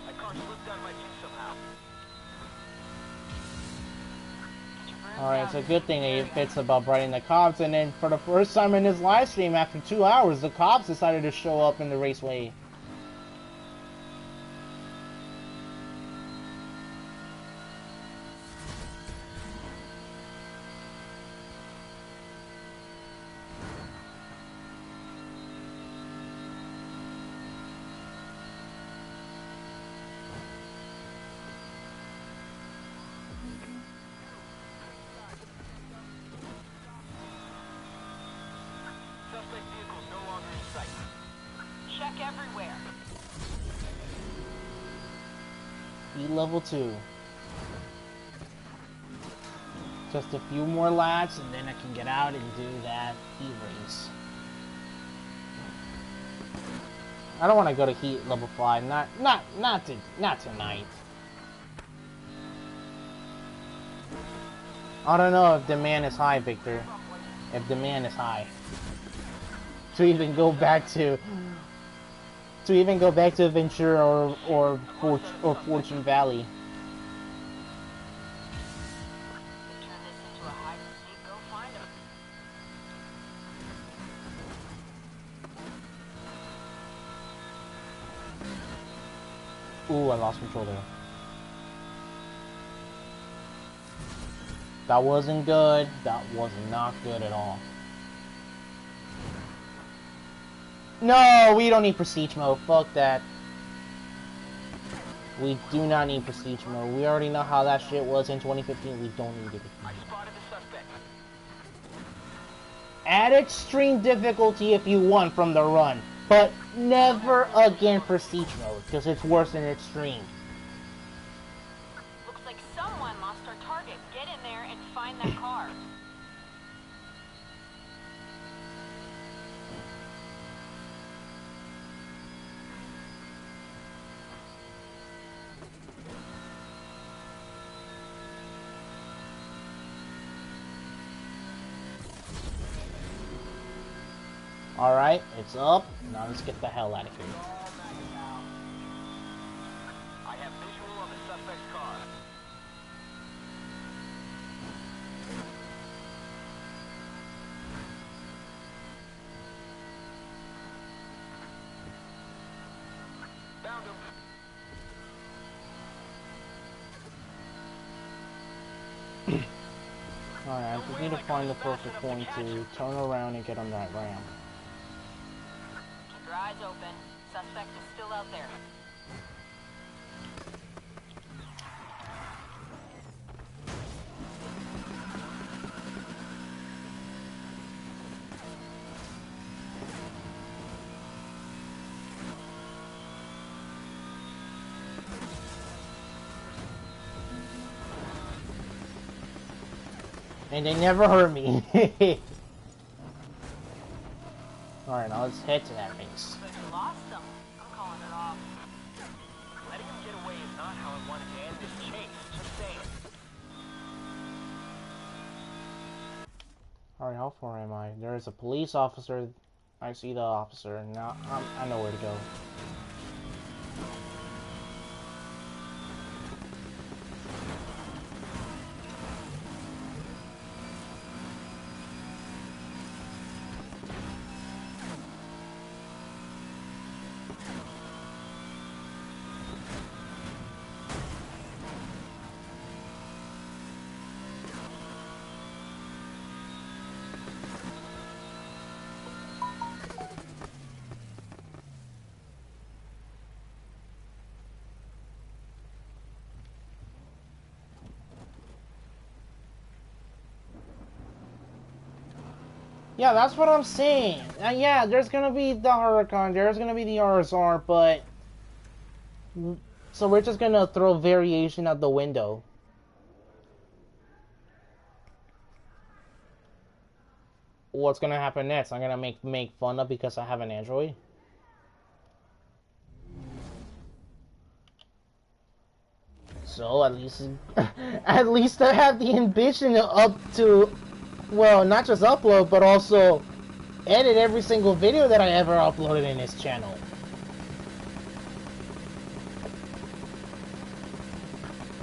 C: My car slipped out of my view somehow.
A: Alright, it's a good thing that it fits about brighting the cops, and then for the first time in this live stream, after 2 hours, the cops decided to show up in the raceway.
C: Suspect vehicle's no longer in sight.
B: Check everywhere.
A: Level 2. Just a few more laps, and then I can get out and do that heat race. I don't want to go to heat level 5. Not tonight. I don't know if demand is high, Victor. If demand is high, to even go back to Ventura or Fortune Valley.
B: Turn this into a hide and seek. Go find him.
A: Ooh, I lost control there. That wasn't good. That was not good at all. No, we don't need prestige mode. Fuck that. We do not need prestige mode. We already know how that shit was in 2015. We don't need it.
C: I spotted the suspect.
A: Add extreme difficulty if you want from the run, but never again prestige mode, because it's worse than extreme.
B: Looks like someone lost our target. Get in there and find that car.
A: Alright, it's up. Now let's get the hell out of here.
C: I have visual on the suspect's car. Found him.
A: Alright, I just need to find the perfect point to turn around and get on that ramp.
B: Keep your eyes open. Suspect is still out there.
A: And they never hurt me. Alright, now let's head to that race.
B: But you lost them. I'm calling it off.
C: Letting him get away is not how I wanted to end this chase. Just saying.
A: Alright, how far am I? There is a police officer. I see the officer. Now I know where to go. Yeah, that's what I'm saying. Yeah, there's gonna be the Huracan, there's gonna be the RSR, but so we're just gonna throw variation out the window. What's gonna happen next? I'm gonna make fun of because I have an Android. So at least, at least I have the ambition to well, not just upload, but also edit every single video that I ever uploaded in this channel.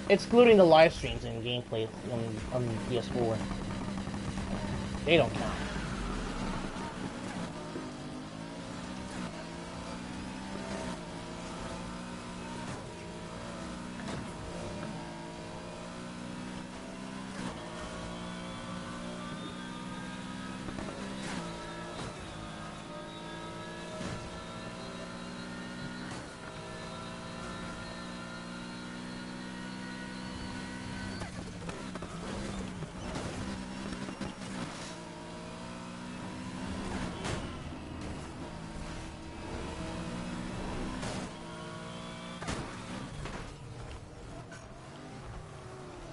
A: Excluding the live streams and gameplay on PS4. They don't count.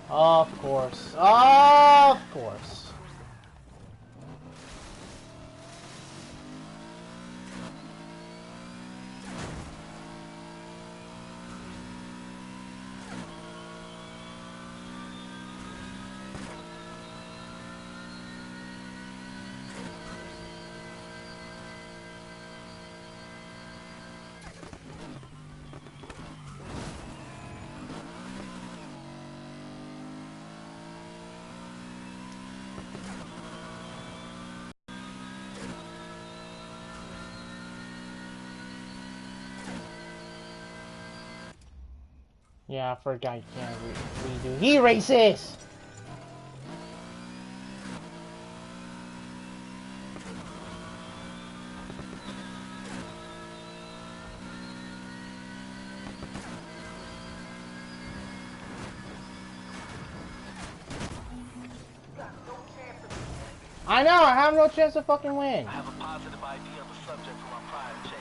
A: Of course. Of course. Yeah, I forgot you can't redo. He racist! I know, I have no chance to fucking win.
C: I have a positive idea of a subject for my prior chase.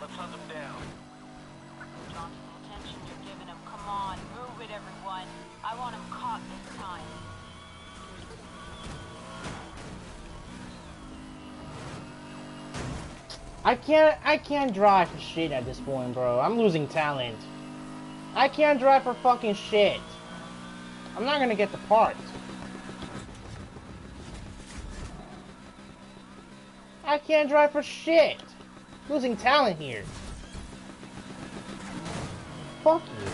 C: Let's hunt him down.
B: Johnson's attention you're giving him. Come on, move it, everyone. I want him caught this time.
A: I can't drive for shit at this point, bro. I'm losing talent. I can't drive for fucking shit. I'm not gonna get the part. I can't drive for shit. Losing talent here. Fuck you.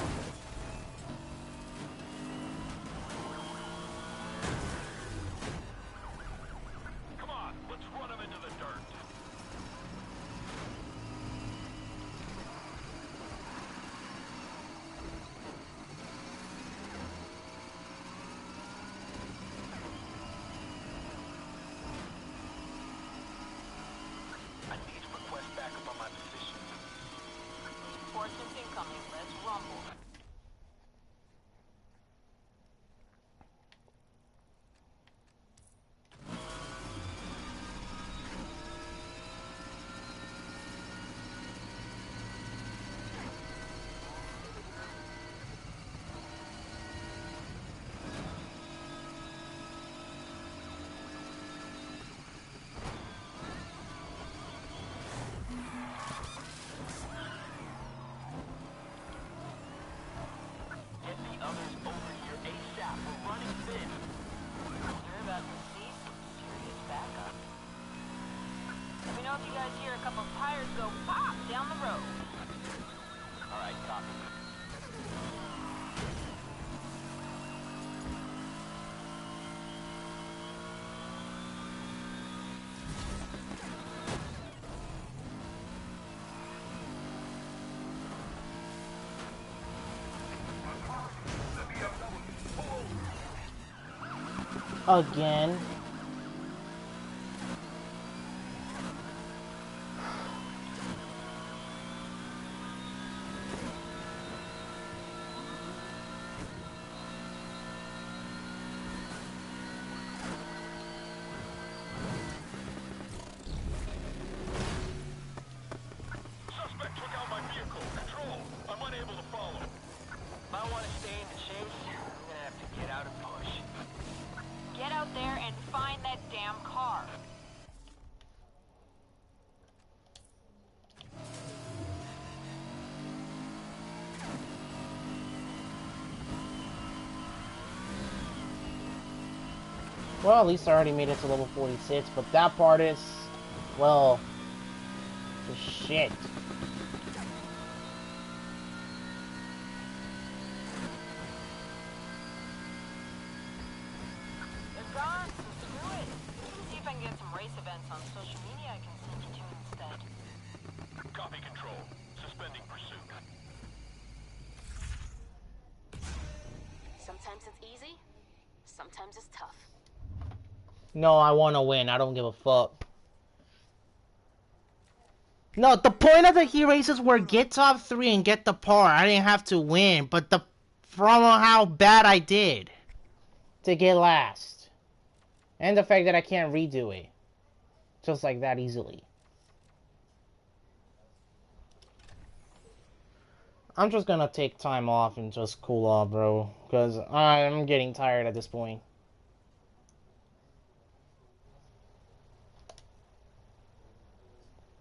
C: Come on, let's run him into the dirt. I need to request backup on my position.
B: Reinforcements incoming. Let's rumble.
C: Get the others over here ASAP. We're running thin.
B: You're about to see some serious backup. Let me know if you guys hear a couple tires go pop down the road.
C: All right, copy.
A: Again. Well, at least I already made it to level 46, but that part is, well, just shit.
B: They're gone, so screw it. See if I can get some race events on social media I can send you to instead.
C: Copy control. Suspending pursuit.
D: Sometimes it's easy, sometimes it's tough.
A: No, I want to win. I don't give a fuck. No, the point of the heat races were get top 3 and get the par. I didn't have to win, but from how bad I did to get last. And the fact that I can't redo it. Just like that easily. I'm just gonna take time off and just cool off, bro. Because I'm getting tired at this point.